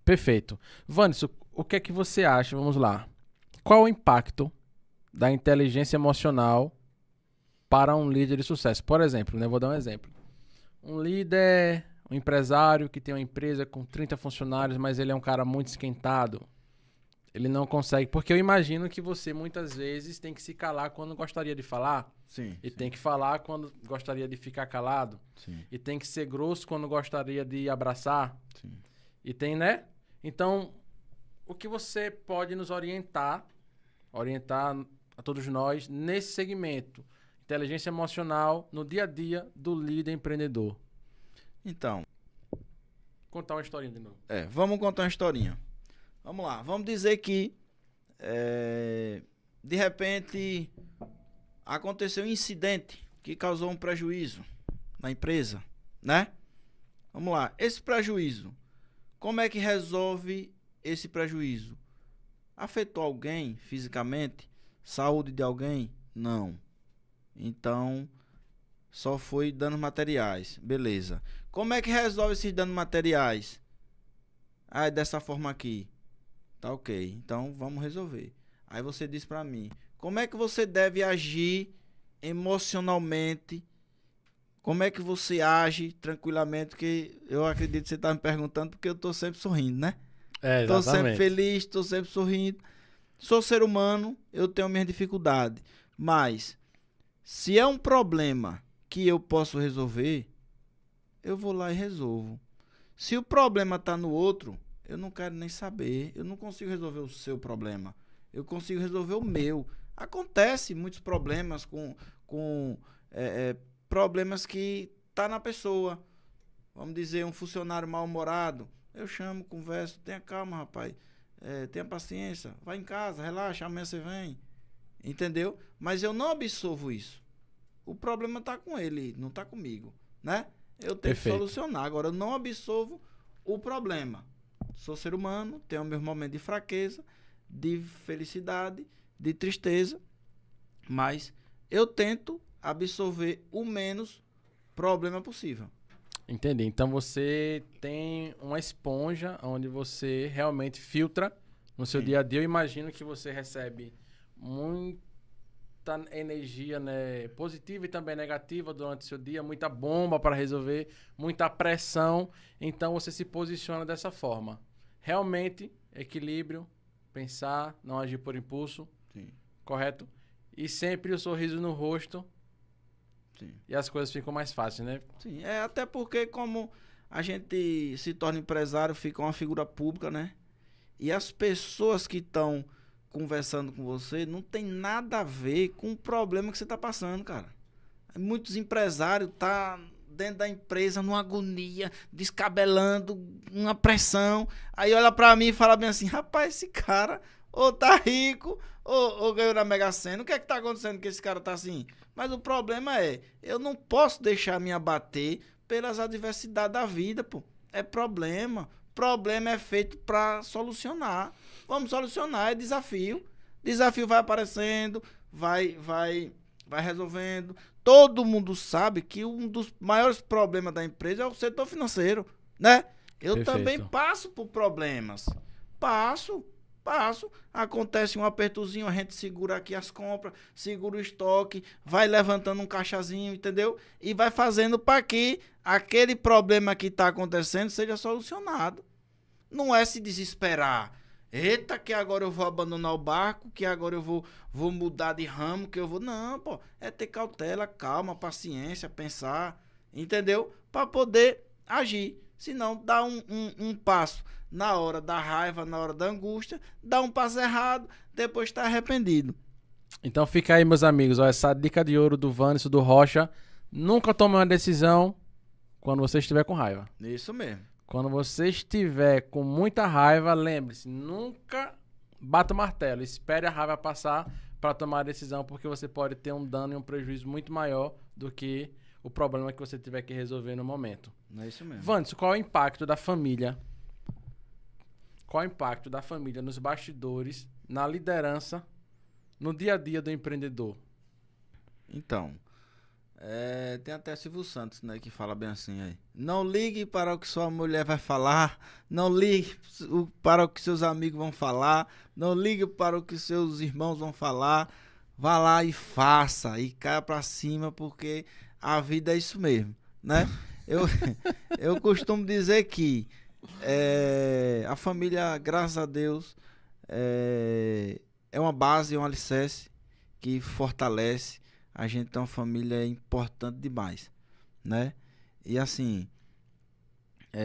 Perfeito. Vanderson, o que é que você acha? Vamos lá. Qual o impacto da inteligência emocional para um líder de sucesso? Por exemplo, né? Vou dar um exemplo. Um líder, um empresário que tem uma empresa com 30 funcionários, mas ele é um cara muito esquentado. Ele não consegue, porque eu imagino que você muitas vezes tem que se calar quando gostaria de falar. Sim. E tem que falar quando gostaria de ficar calado. Sim. E tem que ser grosso quando gostaria de abraçar. Sim. E tem, né? Então, o que você pode nos orientar a todos nós nesse segmento? Inteligência emocional no dia a dia do líder empreendedor. Então. Contar uma historinha de novo. Vamos contar uma historinha. Vamos lá. Vamos dizer que de repente aconteceu um incidente que causou um prejuízo na empresa, né? Vamos lá. Esse prejuízo, como é que resolve esse prejuízo? Afetou alguém fisicamente? Saúde de alguém? Não. Então, só foi danos materiais. Beleza. Como é que resolve esses danos materiais? É dessa forma aqui. Tá ok. Então, vamos resolver. Aí você diz pra mim, como é que você deve agir emocionalmente? Como é que você age tranquilamente? Porque eu acredito que você tá me perguntando porque eu tô sempre sorrindo, né? Tô sempre feliz, tô sempre sorrindo. Sou ser humano, eu tenho minhas dificuldades. Mas, se é um problema que eu posso resolver, eu vou lá e resolvo. Se o problema tá no outro, eu não quero nem saber. Eu não consigo resolver o seu problema. Eu consigo resolver o meu. Acontece muitos problemas com problemas que tá na pessoa. Vamos dizer, um funcionário mal-humorado. Eu chamo, converso. Tenha calma, rapaz. Tenha paciência. Vai em casa, relaxa. Amanhã você vem. Entendeu? Mas eu não absolvo isso. O problema tá com ele, não tá comigo, né? Eu tenho que solucionar. Agora, eu não absolvo o problema. Sou ser humano, tenho meus momentos de fraqueza, de felicidade, de tristeza, mas eu tento absorver o menos problema possível. Entendi. Então você tem uma esponja onde você realmente filtra no seu dia a dia. Eu imagino que você recebe muita energia, né, positiva e também negativa durante o seu dia, muita bomba para resolver, muita pressão. Então você se posiciona dessa forma. Realmente, equilíbrio, pensar, não agir por impulso. Sim. Correto? E sempre o sorriso no rosto. Sim. E as coisas ficam mais fáceis, né? Sim, até porque como a gente se torna empresário, fica uma figura pública, né? E as pessoas que estão conversando com você não tem nada a ver com o problema que você está passando, cara. Muitos empresários tá dentro da empresa numa agonia, descabelando, uma pressão. Aí olha pra mim e fala bem assim, rapaz, esse cara ou tá rico ou ganhou na Mega Sena. O que é que tá acontecendo que esse cara tá assim? Mas o problema é, eu não posso deixar me abater pelas adversidades da vida, pô. É problema. Problema é feito pra solucionar. Vamos solucionar, é desafio. Desafio vai aparecendo, vai resolvendo. Todo mundo sabe que um dos maiores problemas da empresa é o setor financeiro, né? Eu Perfeito. também passo por problemas. Passo. Acontece um apertozinho, a gente segura aqui as compras, segura o estoque, vai levantando um caixazinho, entendeu? E vai fazendo para que aquele problema que está acontecendo seja solucionado. Não é se desesperar. Eita, que agora eu vou abandonar o barco, que agora eu vou mudar de ramo, que eu vou... Não, pô, é ter cautela, calma, paciência, pensar, entendeu? Para poder agir. Se não, dá um passo na hora da raiva, na hora da angústia, dá um passo errado, depois está arrependido. Então fica aí, meus amigos, ó, essa dica de ouro do Vanderson, do Rocha. Nunca tome uma decisão quando você estiver com raiva. Isso mesmo. Quando você estiver com muita raiva, lembre-se, nunca bata o martelo. Espere a raiva passar para tomar a decisão, porque você pode ter um dano e um prejuízo muito maior do que o problema que você tiver que resolver no momento. Não é isso mesmo. Vanderson, qual é o impacto da família? Qual é o impacto da família nos bastidores, na liderança, no dia a dia do empreendedor? Então, tem até Silvio Santos, né, que fala bem assim aí. Não ligue para o que sua mulher vai falar, não ligue para o que seus amigos vão falar, não ligue para o que seus irmãos vão falar. Vá lá e faça, e caia para cima, porque a vida é isso mesmo, né? Eu costumo dizer que a família, graças a Deus, é uma base, é um alicerce que fortalece. A gente tem uma família importante demais, né? E assim,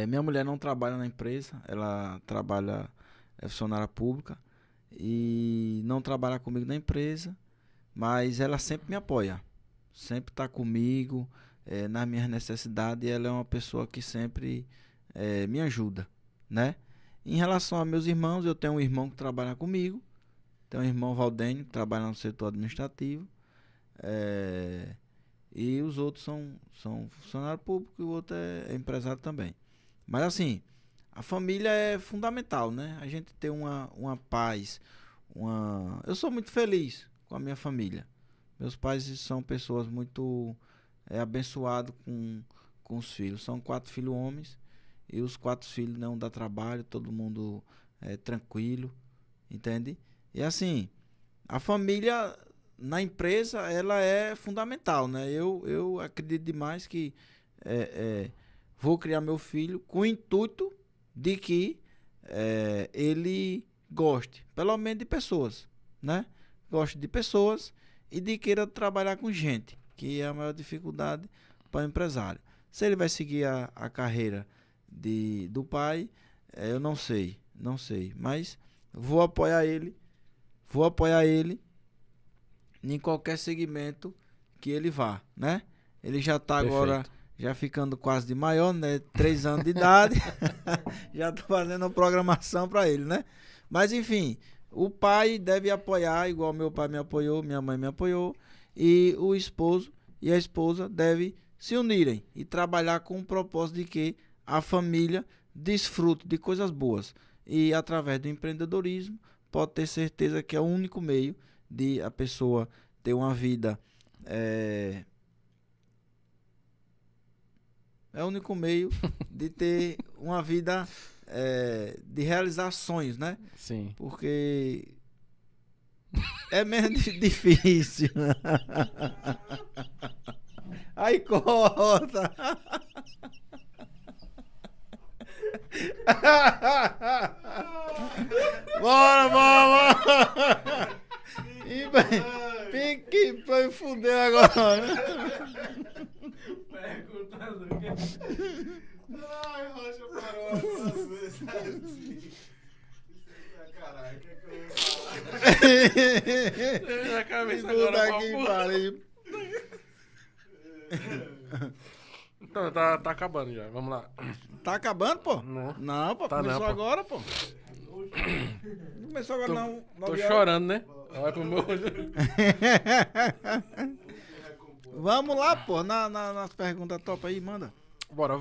minha mulher não trabalha na empresa, ela trabalha, é funcionária pública e não trabalha comigo na empresa, mas ela sempre me apoia, sempre está comigo nas minhas necessidades, e ela é uma pessoa que sempre me ajuda, né? Em relação a meus irmãos, eu tenho um irmão que trabalha comigo, tenho um irmão Valdênio, que trabalha no setor administrativo, e os outros são funcionário público e o outro é empresário também. Mas assim, a família é fundamental, né? A gente ter uma paz, eu sou muito feliz com a minha família. Meus pais são pessoas muito abençoadas com os filhos. São 4 filhos homens e os 4 filhos não dá trabalho, todo mundo é tranquilo, entende? E assim, a família na empresa, ela é fundamental, né? Eu acredito demais que vou criar meu filho com o intuito de que ele goste, pelo menos de pessoas, né? Goste de pessoas e de queira trabalhar com gente, que é a maior dificuldade para o empresário. Se ele vai seguir a carreira do pai, eu não sei, mas vou apoiar ele em qualquer segmento que ele vá, né? Ele já está agora, já ficando quase de maior, né? 3 anos de idade, já estou fazendo uma programação para ele, né? Mas enfim, o pai deve apoiar, igual meu pai me apoiou, minha mãe me apoiou, e o esposo e a esposa devem se unirem e trabalhar com o propósito de que a família desfrute de coisas boas. E através do empreendedorismo, pode ter certeza que é o único meio de a pessoa ter uma vida, é o único meio de ter uma vida de realizar sonhos, né? Sim. Porque é menos difícil. Aí corta. Bora. Pique pra fuder agora. Ai, Rocha parou duas vezes assim. Caralho, o que é que eu ia falar? Na cabeça Puta agora, que papo. pariu. Então, tá acabando já. Vamos lá. Tá acabando, pô? Não. Não, pô. Tá Começou não, pô. agora, pô. Não começou agora, não. Tô 9 horas. chorando, né? Olha pro meu. Vamos lá, pô. Nas perguntas top aí, manda. Bora.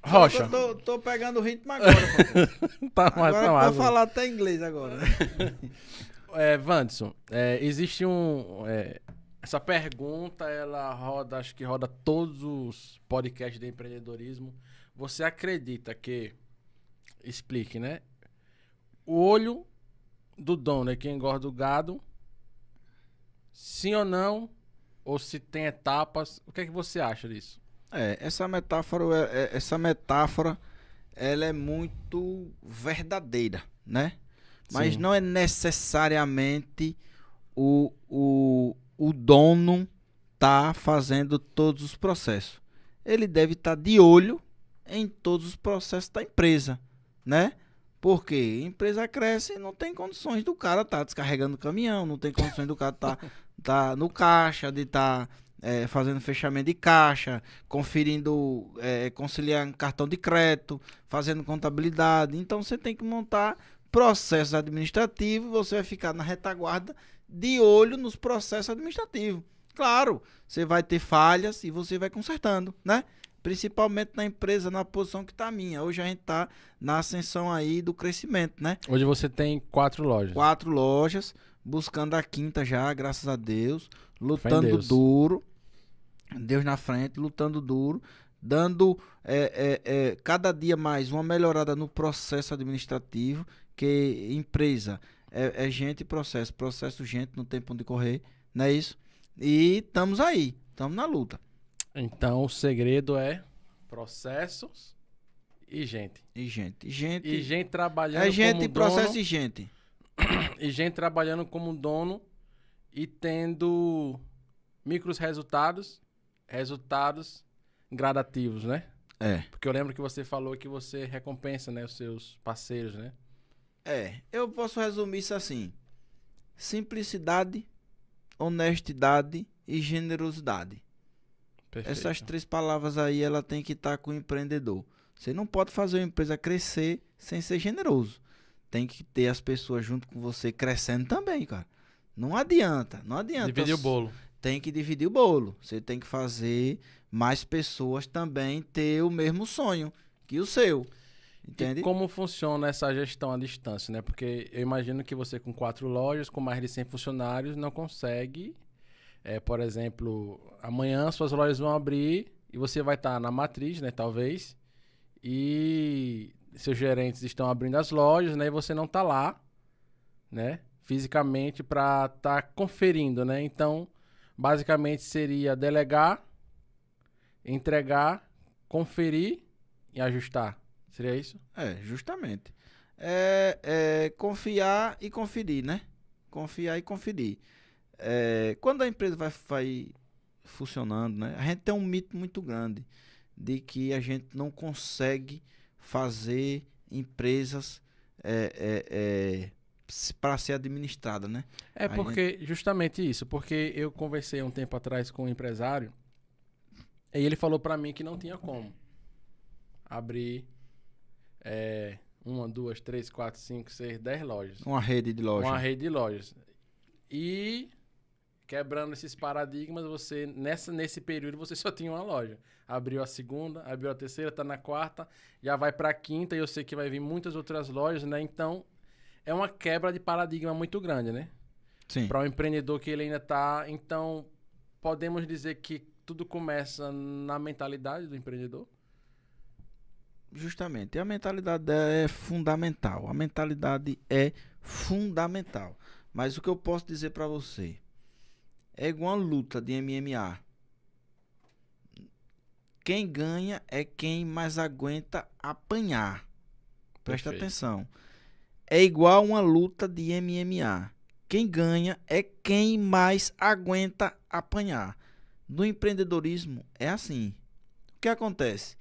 Rocha. Tô pegando o ritmo agora, pô. Tá mais, Agora tá pra mais. falar até inglês agora. Wanderson, existe essa pergunta, ela roda, acho que roda todos os podcasts de empreendedorismo. Você acredita que, explique, né? O olho do dono é quem engorda o gado? Sim ou não? Ou se tem etapas? O que é que você acha disso? Essa metáfora, ela é muito verdadeira, né? Mas Sim. não é necessariamente o dono tá fazendo todos os processos. Ele deve estar de olho em todos os processos da empresa, né? Porque a empresa cresce e não tem condições do cara estar descarregando o caminhão, não tem condições do cara tá no caixa, de estar fazendo fechamento de caixa, conferindo, conciliando cartão de crédito, fazendo contabilidade. Então você tem que montar processos administrativos, você vai ficar na retaguarda de olho nos processos administrativos. Claro, você vai ter falhas e você vai consertando, né? Principalmente na empresa, na posição que está a minha. Hoje a gente está na ascensão aí do crescimento, né? Hoje você tem 4 lojas. 4 lojas, buscando a quinta já, graças a Deus. Lutando Deus. duro. Deus na frente, lutando duro. Dando cada dia mais uma melhorada no processo administrativo. Que empresa é gente e processo. Processo, gente, não tem pra onde correr. Não é isso? E estamos aí. Estamos na luta. Então o segredo é processos e gente. E gente. E gente trabalhando É gente, como processo dono. e gente. E gente trabalhando como dono e tendo micros resultados gradativos, né? Porque eu lembro que você falou que você recompensa, né, os seus parceiros, né? Eu posso resumir isso assim: simplicidade, honestidade e generosidade. Perfeito. Essas 3 palavras aí, ela tem que estar com o empreendedor. Você não pode fazer uma empresa crescer sem ser generoso. Tem que ter as pessoas junto com você crescendo também, cara. Não adianta. Dividir o bolo. Tem que dividir o bolo. Você tem que fazer mais pessoas também ter o mesmo sonho que o seu. Entende? E como funciona essa gestão à distância, né? Porque eu imagino que você com 4 lojas, com mais de 100 funcionários, não consegue... por exemplo, amanhã suas lojas vão abrir e você vai estar na matriz, né, talvez, e seus gerentes estão abrindo as lojas, né, e você não está lá, né, fisicamente para estar conferindo, né? Então, basicamente seria delegar, entregar, conferir e ajustar. Seria isso? Justamente. Confiar e conferir, né? Confiar e conferir. Quando a empresa vai funcionando, né? A gente tem um mito muito grande de que a gente não consegue fazer empresas para ser administrada, né? Porque justamente isso, porque eu conversei um tempo atrás com um empresário e ele falou para mim que não tinha como abrir 1, 2, 3, 4, 5, 6, 10 lojas. Uma rede de lojas. Uma rede de lojas. E quebrando esses paradigmas, você nesse período você só tinha uma loja. Abriu a segunda, abriu a terceira, tá na quarta, já vai para a quinta e eu sei que vai vir muitas outras lojas, né? Então, é uma quebra de paradigma muito grande, né? Sim. Para um empreendedor que ele ainda tá... Então, podemos dizer que tudo começa na mentalidade do empreendedor? Justamente. A mentalidade é fundamental. A mentalidade é fundamental. Mas o que eu posso dizer para você é igual uma luta de MMA. Quem ganha é quem mais aguenta apanhar. Presta Perfeito. atenção. É igual uma luta de MMA. Quem ganha é quem mais aguenta apanhar. No empreendedorismo é assim. O que acontece?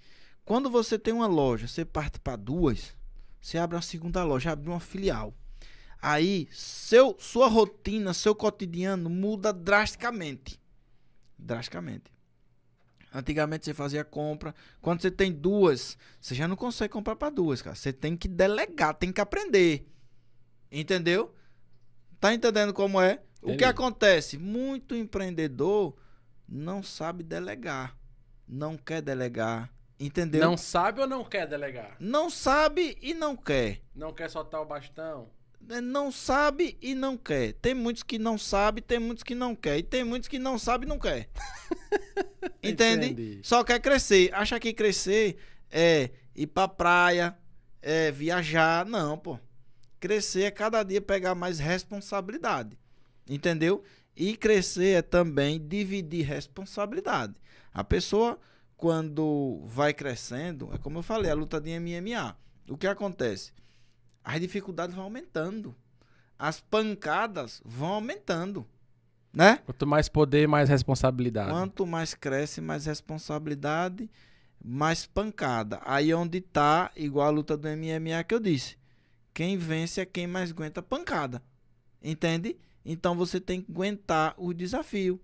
Quando você tem uma loja, você parte para 2, você abre uma segunda loja, abre uma filial. Aí, sua rotina, seu cotidiano muda drasticamente. Drasticamente. Antigamente você fazia compra. Quando você tem 2, você já não consegue comprar para 2, cara. Você tem que delegar, tem que aprender. Entendeu? Tá entendendo como é? Entendi. O que acontece? Muito empreendedor não sabe delegar. Não quer delegar. Entendeu? Não sabe ou não quer delegar? Não sabe e não quer. Não quer soltar o bastão? Não sabe e não quer. Tem muitos que não sabem, tem muitos que não quer. E tem muitos que não sabem e não quer. Entende? Entendi. Só quer crescer. Acha que crescer é ir pra praia, é viajar. Não, pô. Crescer é cada dia pegar mais responsabilidade. Entendeu? E crescer é também dividir responsabilidade. A pessoa, quando vai crescendo, é como eu falei, a luta de MMA. O que acontece? As dificuldades vão aumentando. As pancadas vão aumentando. Né? Quanto mais poder, mais responsabilidade. Quanto mais cresce, mais responsabilidade, mais pancada. Aí é onde tá, igual a luta do MMA que eu disse. Quem vence é quem mais aguenta pancada. Entende? Então você tem que aguentar o desafio.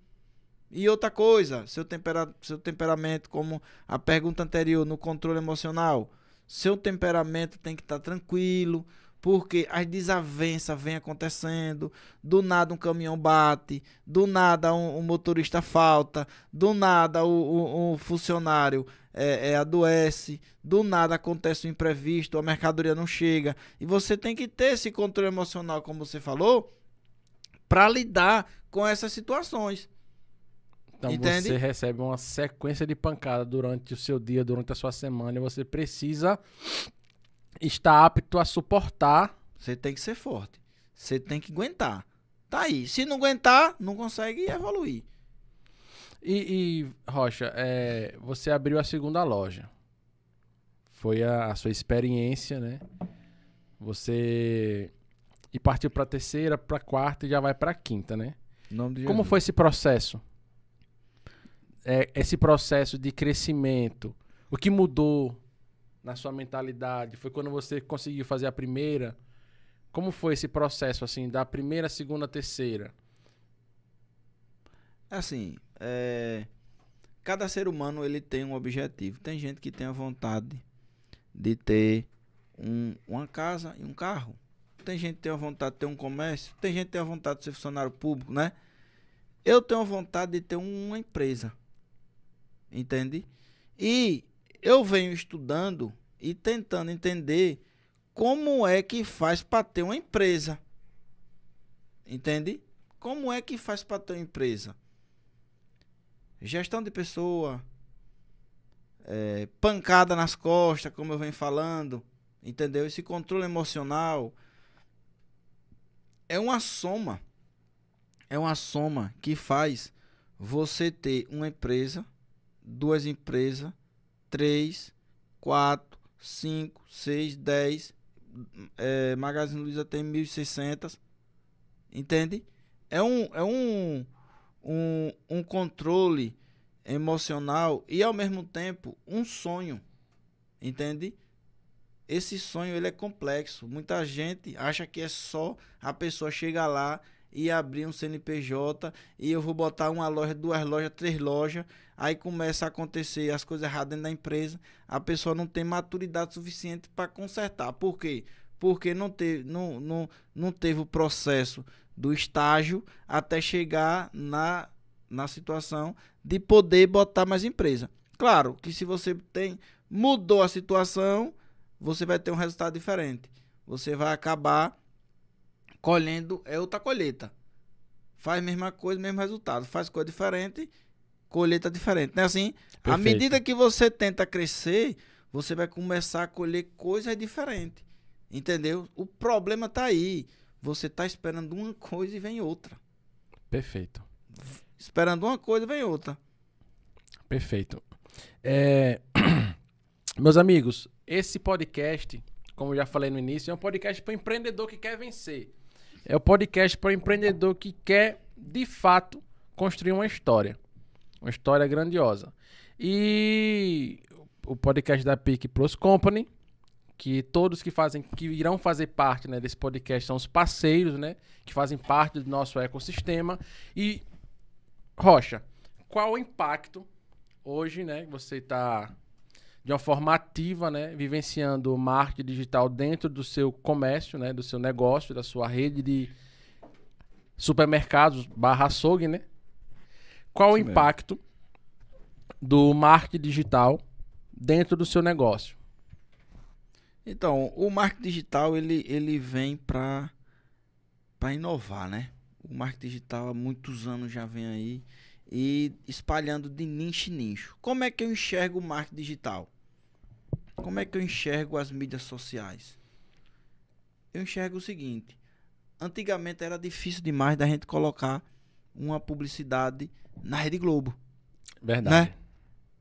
E outra coisa, seu temperamento, como a pergunta anterior, no controle emocional. Seu temperamento tem que estar tranquilo, porque as desavenças vêm acontecendo, do nada um caminhão bate, do nada um motorista falta, do nada o funcionário adoece, do nada acontece um imprevisto, a mercadoria não chega, e você tem que ter esse controle emocional, como você falou, para lidar com essas situações. Então Entende? você recebe uma sequência de pancada durante o seu dia, durante a sua semana, e você precisa estar apto a suportar. Você tem que ser forte. Você tem que aguentar. Tá aí. Se não aguentar, não consegue evoluir. E Rocha, você abriu a segunda loja. Foi a sua experiência, né? Você e partiu para a terceira, para a quarta e já vai para a quinta, né? Em nome de Como Jesus. foi esse processo? Esse processo de crescimento, o que mudou na sua mentalidade? Foi quando você conseguiu fazer a primeira? Como foi esse processo, assim, da primeira, segunda, terceira? Assim, cada ser humano ele tem um objetivo. Tem gente que tem a vontade de ter uma casa e um carro. Tem gente que tem a vontade de ter um comércio. Tem gente que tem a vontade de ser funcionário público, né? Eu tenho a vontade de ter uma empresa. Entende? E eu venho estudando e tentando entender como é que faz para ter uma empresa. Entende? Como é que faz para ter uma empresa? Gestão de pessoa, pancada nas costas, como eu venho falando, entendeu? Esse controle emocional é uma soma que faz você ter uma empresa, 2 empresas, 3, 4, 5, 6, 10. Magazine Luiza tem 1.600. Entende? É um controle emocional e ao mesmo tempo um sonho. Entende? Esse sonho ele é complexo. Muita gente acha que é só a pessoa chegar lá e abrir um CNPJ e eu vou botar uma loja, 2 lojas, 3 lojas, aí começa a acontecer as coisas erradas dentro da empresa, a pessoa não tem maturidade suficiente para consertar. Por quê? Porque não teve o processo do estágio até chegar na situação de poder botar mais empresa. Claro que se você mudou a situação, você vai ter um resultado diferente. Você vai acabar colhendo outra colheita. Faz a mesma coisa, mesmo resultado. Faz coisa diferente, colheita diferente. Não é assim? Perfeito. À medida que você tenta crescer, você vai começar a colher coisas diferentes. Entendeu? O problema tá aí. Você tá esperando uma coisa e vem outra. Perfeito. Esperando uma coisa e vem outra. Perfeito. Meus amigos, esse podcast, como eu já falei no início, é um podcast para o empreendedor que quer vencer. É um podcast para o empreendedor que quer, de fato, construir uma história. Uma história grandiosa. E o podcast da PIC Plus Company, que todos que irão fazer parte, né, desse podcast são os parceiros, né, que fazem parte do nosso ecossistema. E, Rocha, qual o impacto hoje, né, que você está de uma forma ativa, né, vivenciando o marketing digital dentro do seu comércio, né, do seu negócio, da sua rede de supermercados / açougue, né? Qual o impacto do marketing digital dentro do seu negócio? Então, o marketing digital, ele vem para inovar, né? O marketing digital há muitos anos já vem aí e espalhando de nicho em nicho. Como é que eu enxergo o marketing digital? Como é que eu enxergo as mídias sociais? Eu enxergo o seguinte: antigamente era difícil demais da gente colocar uma publicidade na Rede Globo. Verdade. Né?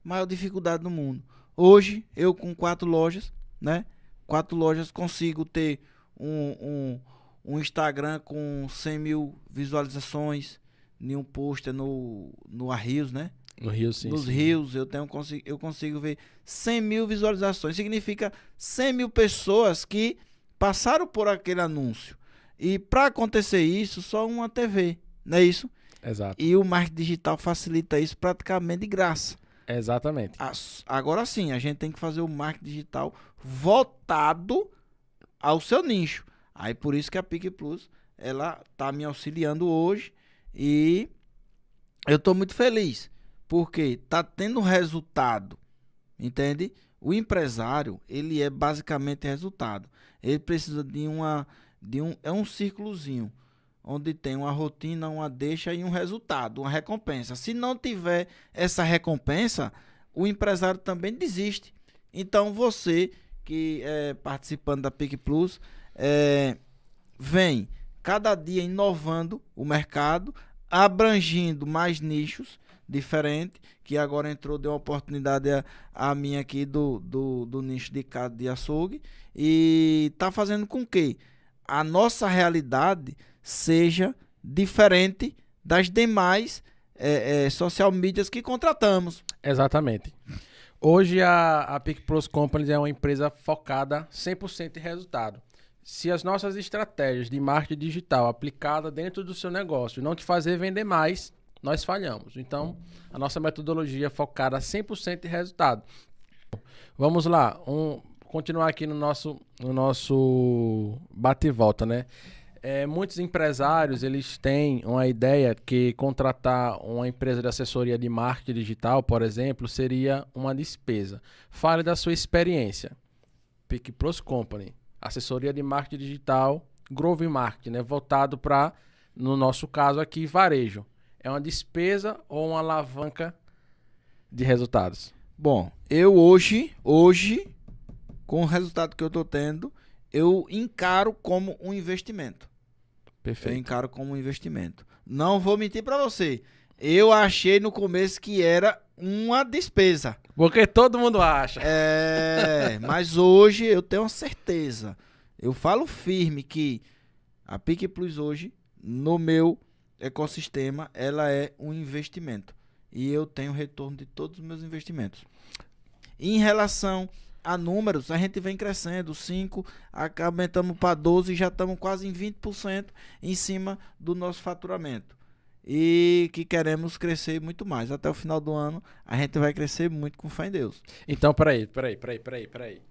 Maior dificuldade do mundo. Hoje, eu com 4 lojas, né? 4 lojas consigo ter um Instagram com 100 mil visualizações em um post no Reels, né? No Rio, sim. Nos sim. Reels eu consigo ver 100 mil visualizações. Significa 100 mil pessoas que passaram por aquele anúncio. E para acontecer isso, só uma TV, não é isso? Exato. E o marketing digital facilita isso praticamente de graça. Exatamente. Agora sim, a gente tem que fazer o marketing digital voltado ao seu nicho. Aí por isso que a PIC Plus, ela tá me auxiliando hoje e eu tô muito feliz, porque tá tendo resultado, entende? O empresário, ele é basicamente resultado. Ele precisa de um círculozinho, onde tem uma rotina, uma deixa e um resultado, uma recompensa. Se não tiver essa recompensa, o empresário também desiste. Então você que é participando da PIC Plus, vem cada dia inovando o mercado, abrangindo mais nichos diferentes, que agora deu uma oportunidade a minha aqui do nicho de casa de açougue, e está fazendo com que a nossa realidade seja diferente das demais social medias que contratamos. Exatamente. Hoje a PIC Plus Company é uma empresa focada 100% em resultado. Se as nossas estratégias de marketing digital aplicadas dentro do seu negócio não te fazer vender mais, nós falhamos. Então, a nossa metodologia é focada 100% em resultado. Vamos lá, continuar aqui no nosso bate e volta, né? Muitos empresários, eles têm uma ideia que contratar uma empresa de assessoria de marketing digital, por exemplo, seria uma despesa. Fale da sua experiência. PIC Plus Company, assessoria de marketing digital, Growth Marketing, né? Voltado para, no nosso caso aqui, varejo. É uma despesa ou uma alavanca de resultados? Bom, eu hoje, com o resultado que eu estou tendo, eu encaro como um investimento. Perfeito. Eu encaro como um investimento. Não vou mentir para você. Eu achei no começo que era uma despesa. Porque todo mundo acha. Mas hoje eu tenho certeza. Eu falo firme que a PIC Plus hoje, no meu ecossistema, ela é um investimento. E eu tenho retorno de todos os meus investimentos. Em relação a números, a gente vem crescendo, 5, aumentamos para 12 e já estamos quase em 20% em cima do nosso faturamento. E que queremos crescer muito mais. Até o final do ano, a gente vai crescer muito com fé em Deus. Então, peraí.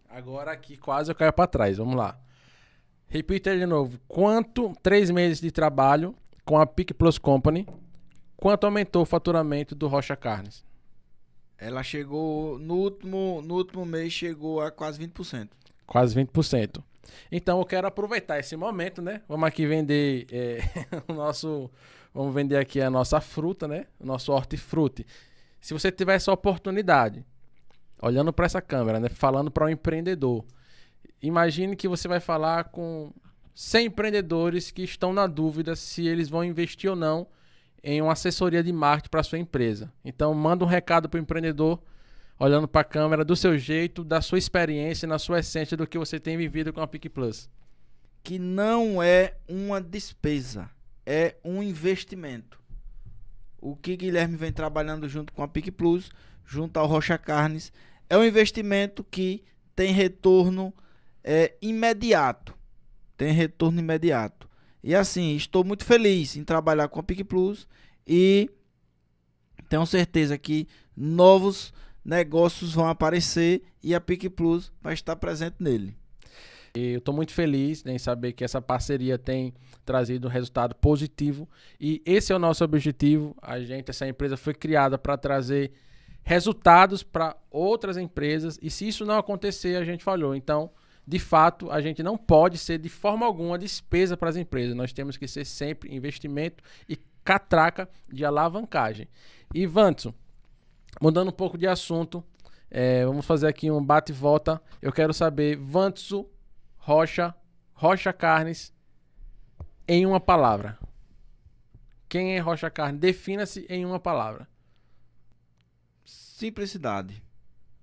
Agora aqui quase eu caio para trás, vamos lá. Repita de novo. 3 meses de trabalho com a PIC Plus Company, quanto aumentou o faturamento do Rocha Carnes? Ela chegou, no último mês, chegou a quase 20%. Quase 20%. Então eu quero aproveitar esse momento, né? Vamos aqui vender vamos vender aqui a nossa fruta, né? O nosso hortifruti. Se você tiver essa oportunidade, olhando para essa câmera, né? Falando para um empreendedor, imagine que você vai falar com 100 empreendedores que estão na dúvida se eles vão investir ou não em uma assessoria de marketing para sua empresa. Então, manda um recado para o empreendedor, olhando para a câmera, do seu jeito, da sua experiência, na sua essência, do que você tem vivido com a PIC Plus. Que não é uma despesa, é um investimento. O que Guilherme vem trabalhando junto com a PIC Plus, junto ao Rocha Carnes, É um investimento que tem retorno imediato. Tem retorno imediato. E assim, estou muito feliz em trabalhar com a PicPlus e tenho certeza que novos negócios vão aparecer e a PicPlus vai estar presente nele. E eu estou muito feliz em saber que essa parceria tem trazido um resultado positivo e esse é o nosso objetivo. Essa empresa foi criada para trazer resultados para outras empresas e se isso não acontecer, a gente falhou. Então, de fato, a gente não pode ser de forma alguma despesa para as empresas. Nós temos que ser sempre investimento e catraca de alavancagem. E Vanderson, mudando um pouco de assunto, vamos fazer aqui um bate e volta. Eu quero saber, Vanderson Rocha Carnes, em uma palavra. Quem é Rocha Carnes? Defina-se em uma palavra. Simplicidade.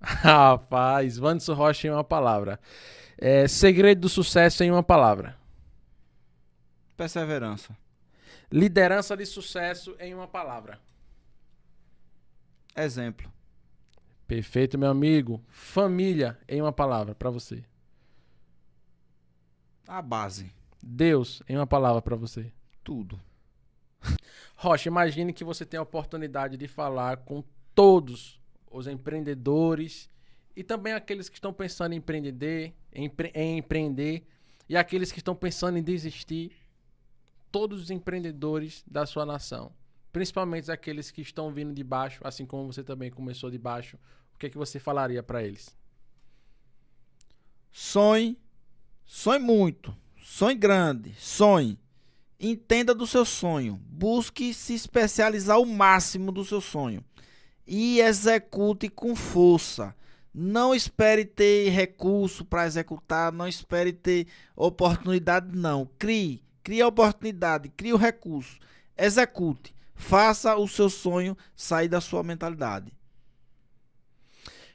Rapaz, Vanderson Rocha em uma palavra. Segredo do sucesso em uma palavra. Perseverança. Liderança de sucesso em uma palavra. Exemplo. Perfeito, meu amigo. Família em uma palavra para você. A base. Deus em uma palavra para você. Tudo. Rocha, imagine que você tem a oportunidade de falar com todos os empreendedores e também aqueles que estão pensando em empreender e aqueles que estão pensando em desistir. Todos os empreendedores da sua nação, principalmente aqueles que estão vindo de baixo, assim como você também começou de baixo, o que é que você falaria para eles? Sonhe muito, sonhe grande, sonhe. Entenda do seu sonho, busque se especializar ao máximo do seu sonho e execute com força. Não espere ter recurso para executar, não espere ter oportunidade, não. Crie a oportunidade, crie o recurso, execute, faça o seu sonho sair da sua mentalidade.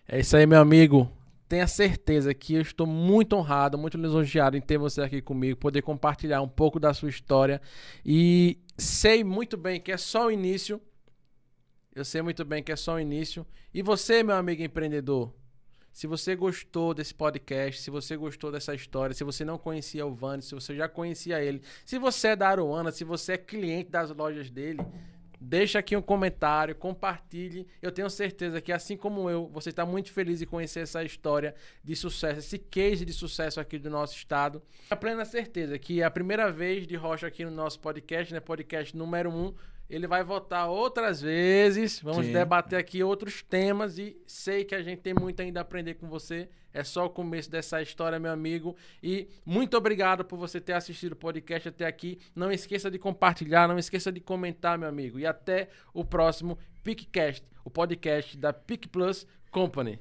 É isso aí, meu amigo. Tenha certeza que eu estou muito honrado, muito lisonjeado em ter você aqui comigo, poder compartilhar um pouco da sua história e sei muito bem que é só o início. Eu sei muito bem que é só o início. E você, meu amigo empreendedor, se você gostou desse podcast, se você gostou dessa história, se você não conhecia o Vanderson, se você já conhecia ele, se você é da Aroana, se você é cliente das lojas dele, deixa aqui um comentário, compartilhe. Eu tenho certeza que, assim como eu, você está muito feliz em conhecer essa história de sucesso, esse case de sucesso aqui do nosso estado. A plena certeza que é a primeira vez de Rocha aqui no nosso podcast, né? Podcast número 1. Ele vai voltar outras vezes. Vamos debater aqui outros temas e sei que a gente tem muito ainda a aprender com você. É só o começo dessa história, meu amigo. E muito obrigado por você ter assistido o podcast até aqui. Não esqueça de compartilhar, não esqueça de comentar, meu amigo. E até o próximo PicCast, o podcast da PicPlus Company.